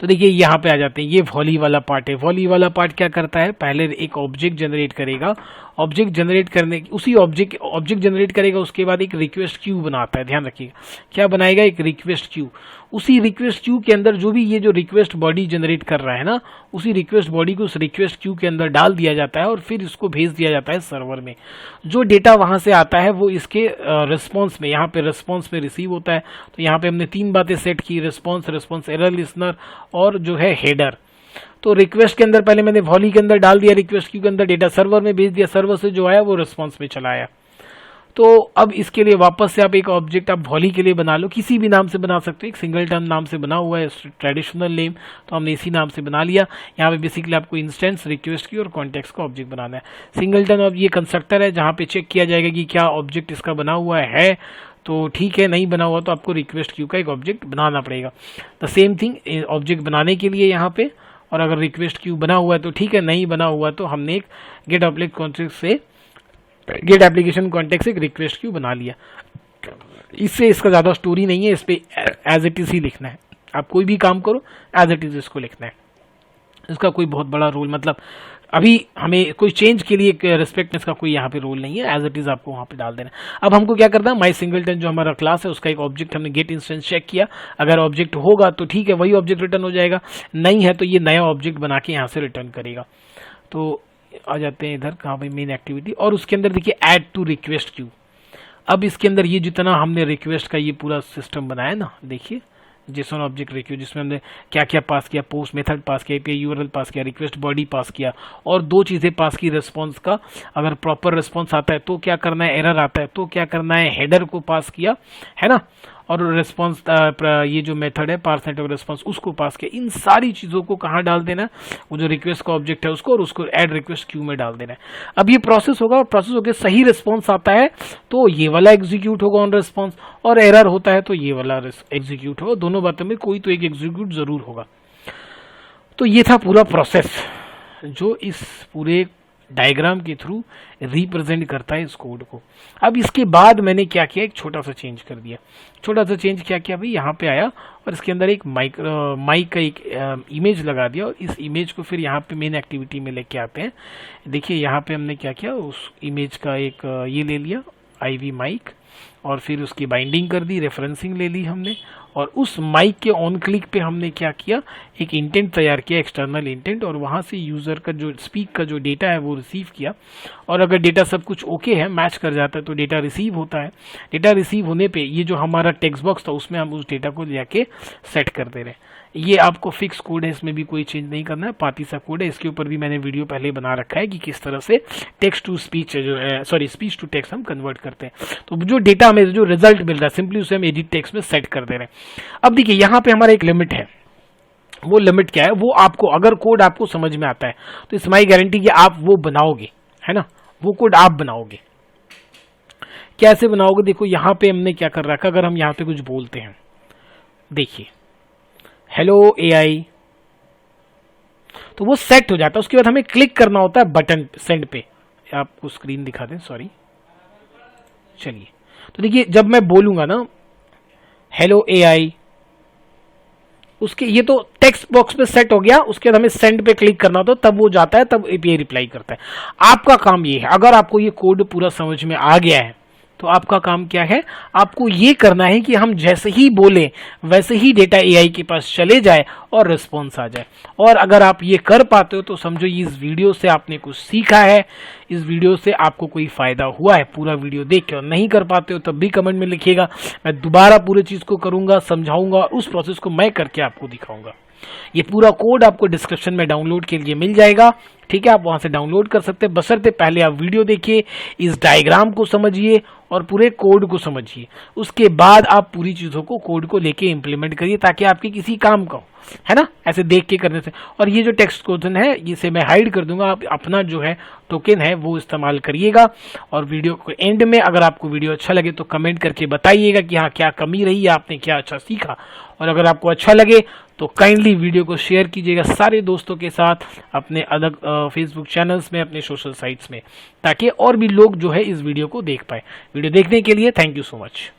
तो देखिए यहाँ पे आ जाते हैं, ये वॉली वाला पार्ट है। वॉली वाला पार्ट क्या करता है, पहले एक ऑब्जेक्ट जनरेट करेगा, ऑब्जेक्ट जनरेट करने उसी ऑब्जेक्ट जनरेट करेगा, उसके बाद एक रिक्वेस्ट क्यू बनाता है। ध्यान रखिएगा क्या बनाएगा, एक रिक्वेस्ट क्यू। उसी रिक्वेस्ट क्यू के अंदर जो भी ये जो रिक्वेस्ट बॉडी जनरेट कर रहा है ना, उसी रिक्वेस्ट बॉडी को उस रिक्वेस्ट क्यू के अंदर डाल दिया जाता है और फिर इसको भेज दिया जाता है सर्वर में। जो डेटा वहां से आता है वो इसके रिस्पॉन्स में, यहाँ पे रिस्पॉन्स में रिसीव होता है। तो यहाँ पे हमने तीन बातें सेट की, रिस्पॉन्स एरर लिसनर और जो है हेडर। तो रिक्वेस्ट के अंदर पहले मैंने वॉली के अंदर डाल दिया, रिक्वेस्ट क्यू के अंदर डेटा सर्वर में भेज दिया, सर्वर से जो आया वो रिस्पॉन्स में चला आया। तो अब इसके लिए वापस से आप एक ऑब्जेक्ट आप वॉली के लिए बना लो, किसी भी नाम से बना सकते हो, एक सिंगलटन नाम से बना हुआ है ट्रेडिशनल नेम, तो हमने इसी नाम से बना लिया। यहाँ पे बेसिकली आपको इंस्टेंस, रिक्वेस्ट की और कॉन्टेक्स्ट का ऑब्जेक्ट बनाना है। सिंगलटन अब ये कंस्ट्रक्टर है जहाँ पे चेक किया जाएगा कि क्या ऑब्जेक्ट इसका बना हुआ है, तो ठीक है, नहीं बना हुआ तो आपको रिक्वेस्ट क्यू का एक ऑब्जेक्ट बनाना पड़ेगा। द सेम थिंग ऑब्जेक्ट बनाने के लिए यहाँ पे, और अगर रिक्वेस्ट क्यू बना हुआ है तो ठीक है, नहीं बना हुआ तो हमने एक गेट ऑब्जेक्ट कॉन्टेक्स्ट से गेट एप्लीकेशन कॉन्टेक्स्ट से एक रिक्वेस्ट क्यू बना लिया। इससे इसका ज़्यादा स्टोरी नहीं है, इस पे एज इट इज ही लिखना है। आप कोई भी काम करो एज इट इज इसको लिखना है, इसका कोई बहुत बड़ा रोल, मतलब अभी हमें कोई चेंज के लिए रिस्पेक्टनेस का कोई यहाँ पे रोल नहीं है, एज इट इज आपको वहाँ पे डाल देना है। अब हमको क्या करना है, माई सिंगलटन जो हमारा क्लास है उसका एक ऑब्जेक्ट हमने गेट इंस्टेंस चेक किया, अगर ऑब्जेक्ट होगा तो ठीक है वही ऑब्जेक्ट रिटर्न हो जाएगा, नहीं है तो ये नया ऑब्जेक्ट बना के यहाँ से रिटर्न करेगा। तो आ जाते हैं इधर कहाँ भाई मेन एक्टिविटी, और उसके अंदर देखिए ऐड टू रिक्वेस्ट क्यू। अब इसके अंदर ये जितना हमने रिक्वेस्ट का ये पूरा सिस्टम बनाया ना, देखिए जेसन ऑब्जेक्ट रिक्वेस्ट, जिसमें हमने क्या क्या पास किया, पोस्ट मेथड पास किया, एपीआई यूआरएल पास किया, रिक्वेस्ट बॉडी पास किया और दो चीज़ें पास की रिस्पॉन्स का। अगर प्रॉपर रिस्पॉन्स आता है तो क्या करना है, एरर आता है तो क्या करना है, हेडर को पास किया है ना, और रिस्पॉन्स ये जो मेथड है पार्स नेटवर्क रिस्पॉन्स उसको पास किया। इन सारी चीज़ों को कहाँ डाल देना है, वो जो रिक्वेस्ट का ऑब्जेक्ट है उसको, और उसको ऐड रिक्वेस्ट क्यू में डाल देना है। अब ये प्रोसेस होगा और प्रोसेस होकर सही रिस्पॉन्स आता है तो ये वाला एग्जीक्यूट होगा ऑन रिस्पॉन्स, और एरर होता है तो ये वाला एग्जीक्यूट होगा। दोनों बातों में कोई तो एक एग्जीक्यूट जरूर होगा। तो ये था पूरा प्रोसेस जो इस पूरे डायग्राम के थ्रू रिप्रेजेंट करता है इस कोड को। अब इसके बाद मैंने क्या किया, एक छोटा सा चेंज कर दिया। छोटा सा चेंज क्या किया भाई, यहाँ पे आया और इसके अंदर एक माइक का एक इमेज लगा दिया, और इस इमेज को फिर यहाँ पे मेन एक्टिविटी में लेके आते हैं। देखिए यहाँ पे हमने क्या किया, उस इमेज का एक ये ले लिया IV माइक, और फिर उसकी बाइंडिंग कर दी, रेफरेंसिंग ले ली हमने, और उस माइक के ऑन क्लिक पे हमने क्या किया, एक इंटेंट तैयार किया, एक्सटर्नल इंटेंट, और वहाँ से यूज़र का जो स्पीक का जो डेटा है वो रिसीव किया। और अगर डेटा सब कुछ ओके है, मैच कर जाता है, तो डेटा रिसीव होता है। डेटा रिसीव होने पे ये जो हमारा टेक्स्ट बॉक्स था उसमें हम उस डेटा को जाके सेट कर दे रहे हैं। ये आपको फिक्स कोड है, इसमें भी कोई चेंज नहीं करना है, पाती सा कोड है। इसके ऊपर भी मैंने वीडियो पहले बना रखा है कि किस तरह से टेक्स्ट टू स्पीच जो है, सॉरी स्पीच टू टेक्स्ट हम कन्वर्ट करते हैं। तो जो डेटा हमें जो रिजल्ट मिल रहा है सिंपली उसे हम एडिट टेक्स्ट में सेट कर दे रहे हैं। अब देखिए यहाँ पे हमारा एक लिमिट है, वो लिमिट क्या है, वो आपको अगर कोड आपको समझ में आता है तो इस माई गारंटी कि आप वो बनाओगे, है ना, वो कोड आप बनाओगे। कैसे बनाओगे, देखो यहाँ पे हमने क्या कर रखा, अगर हम यहाँ पे कुछ बोलते हैं, देखिए हेलो AI, तो वो सेट हो जाता है। उसके बाद हमें क्लिक करना होता है बटन सेंड पे, आपको स्क्रीन दिखा दें, सॉरी चलिए, तो देखिए जब मैं बोलूंगा ना हेलो एआई, उसके ये तो टेक्स्ट बॉक्स पे सेट हो गया, उसके बाद हमें सेंड पे क्लिक करना होता है, तब वो जाता है, तब एपीआई रिप्लाई करता है। आपका काम ये है, अगर आपको ये कोड पूरा समझ में आ गया है तो आपका काम क्या है, आपको ये करना है कि हम जैसे ही बोले वैसे ही डेटा एआई के पास चले जाए और रिस्पॉन्स आ जाए। और अगर आप ये कर पाते हो तो समझो इस वीडियो से आपने कुछ सीखा है, इस वीडियो से आपको कोई फायदा हुआ है पूरा वीडियो देख के। और नहीं कर पाते हो तब भी कमेंट में लिखिएगा, मैं दोबारा पूरे चीज को करूंगा, समझाऊंगा, और उस प्रोसेस को मैं करके आपको दिखाऊंगा। ये पूरा कोड आपको डिस्क्रिप्शन में डाउनलोड के लिए मिल जाएगा, ठीक है, आप वहां से डाउनलोड कर सकते हैं। बशर्ते पहले आप वीडियो देखिए, इस डायग्राम को समझिए और पूरे कोड को समझिए, उसके बाद आप पूरी चीजों को कोड को लेके इंप्लीमेंट करिए ताकि आपके किसी काम का हो, है ना, ऐसे देख के करने से। और ये जो टेक्स्ट क्वेश्चन है इसे मैं हाइड कर दूंगा, आप अपना जो है टोकन है वो इस्तेमाल करिएगा। और वीडियो को एंड में अगर आपको वीडियो अच्छा लगे तो कमेंट करके बताइएगा कि हाँ क्या कमी रही, आपने क्या अच्छा सीखा। और अगर आपको अच्छा लगे तो काइंडली वीडियो को शेयर कीजिएगा सारे दोस्तों के साथ, अपने अलग फेसबुक चैनल्स में, अपने सोशल साइट्स में, ताकि और भी लोग जो है इस वीडियो को देख पाए। वीडियो देखने के लिए थैंक यू सो मच।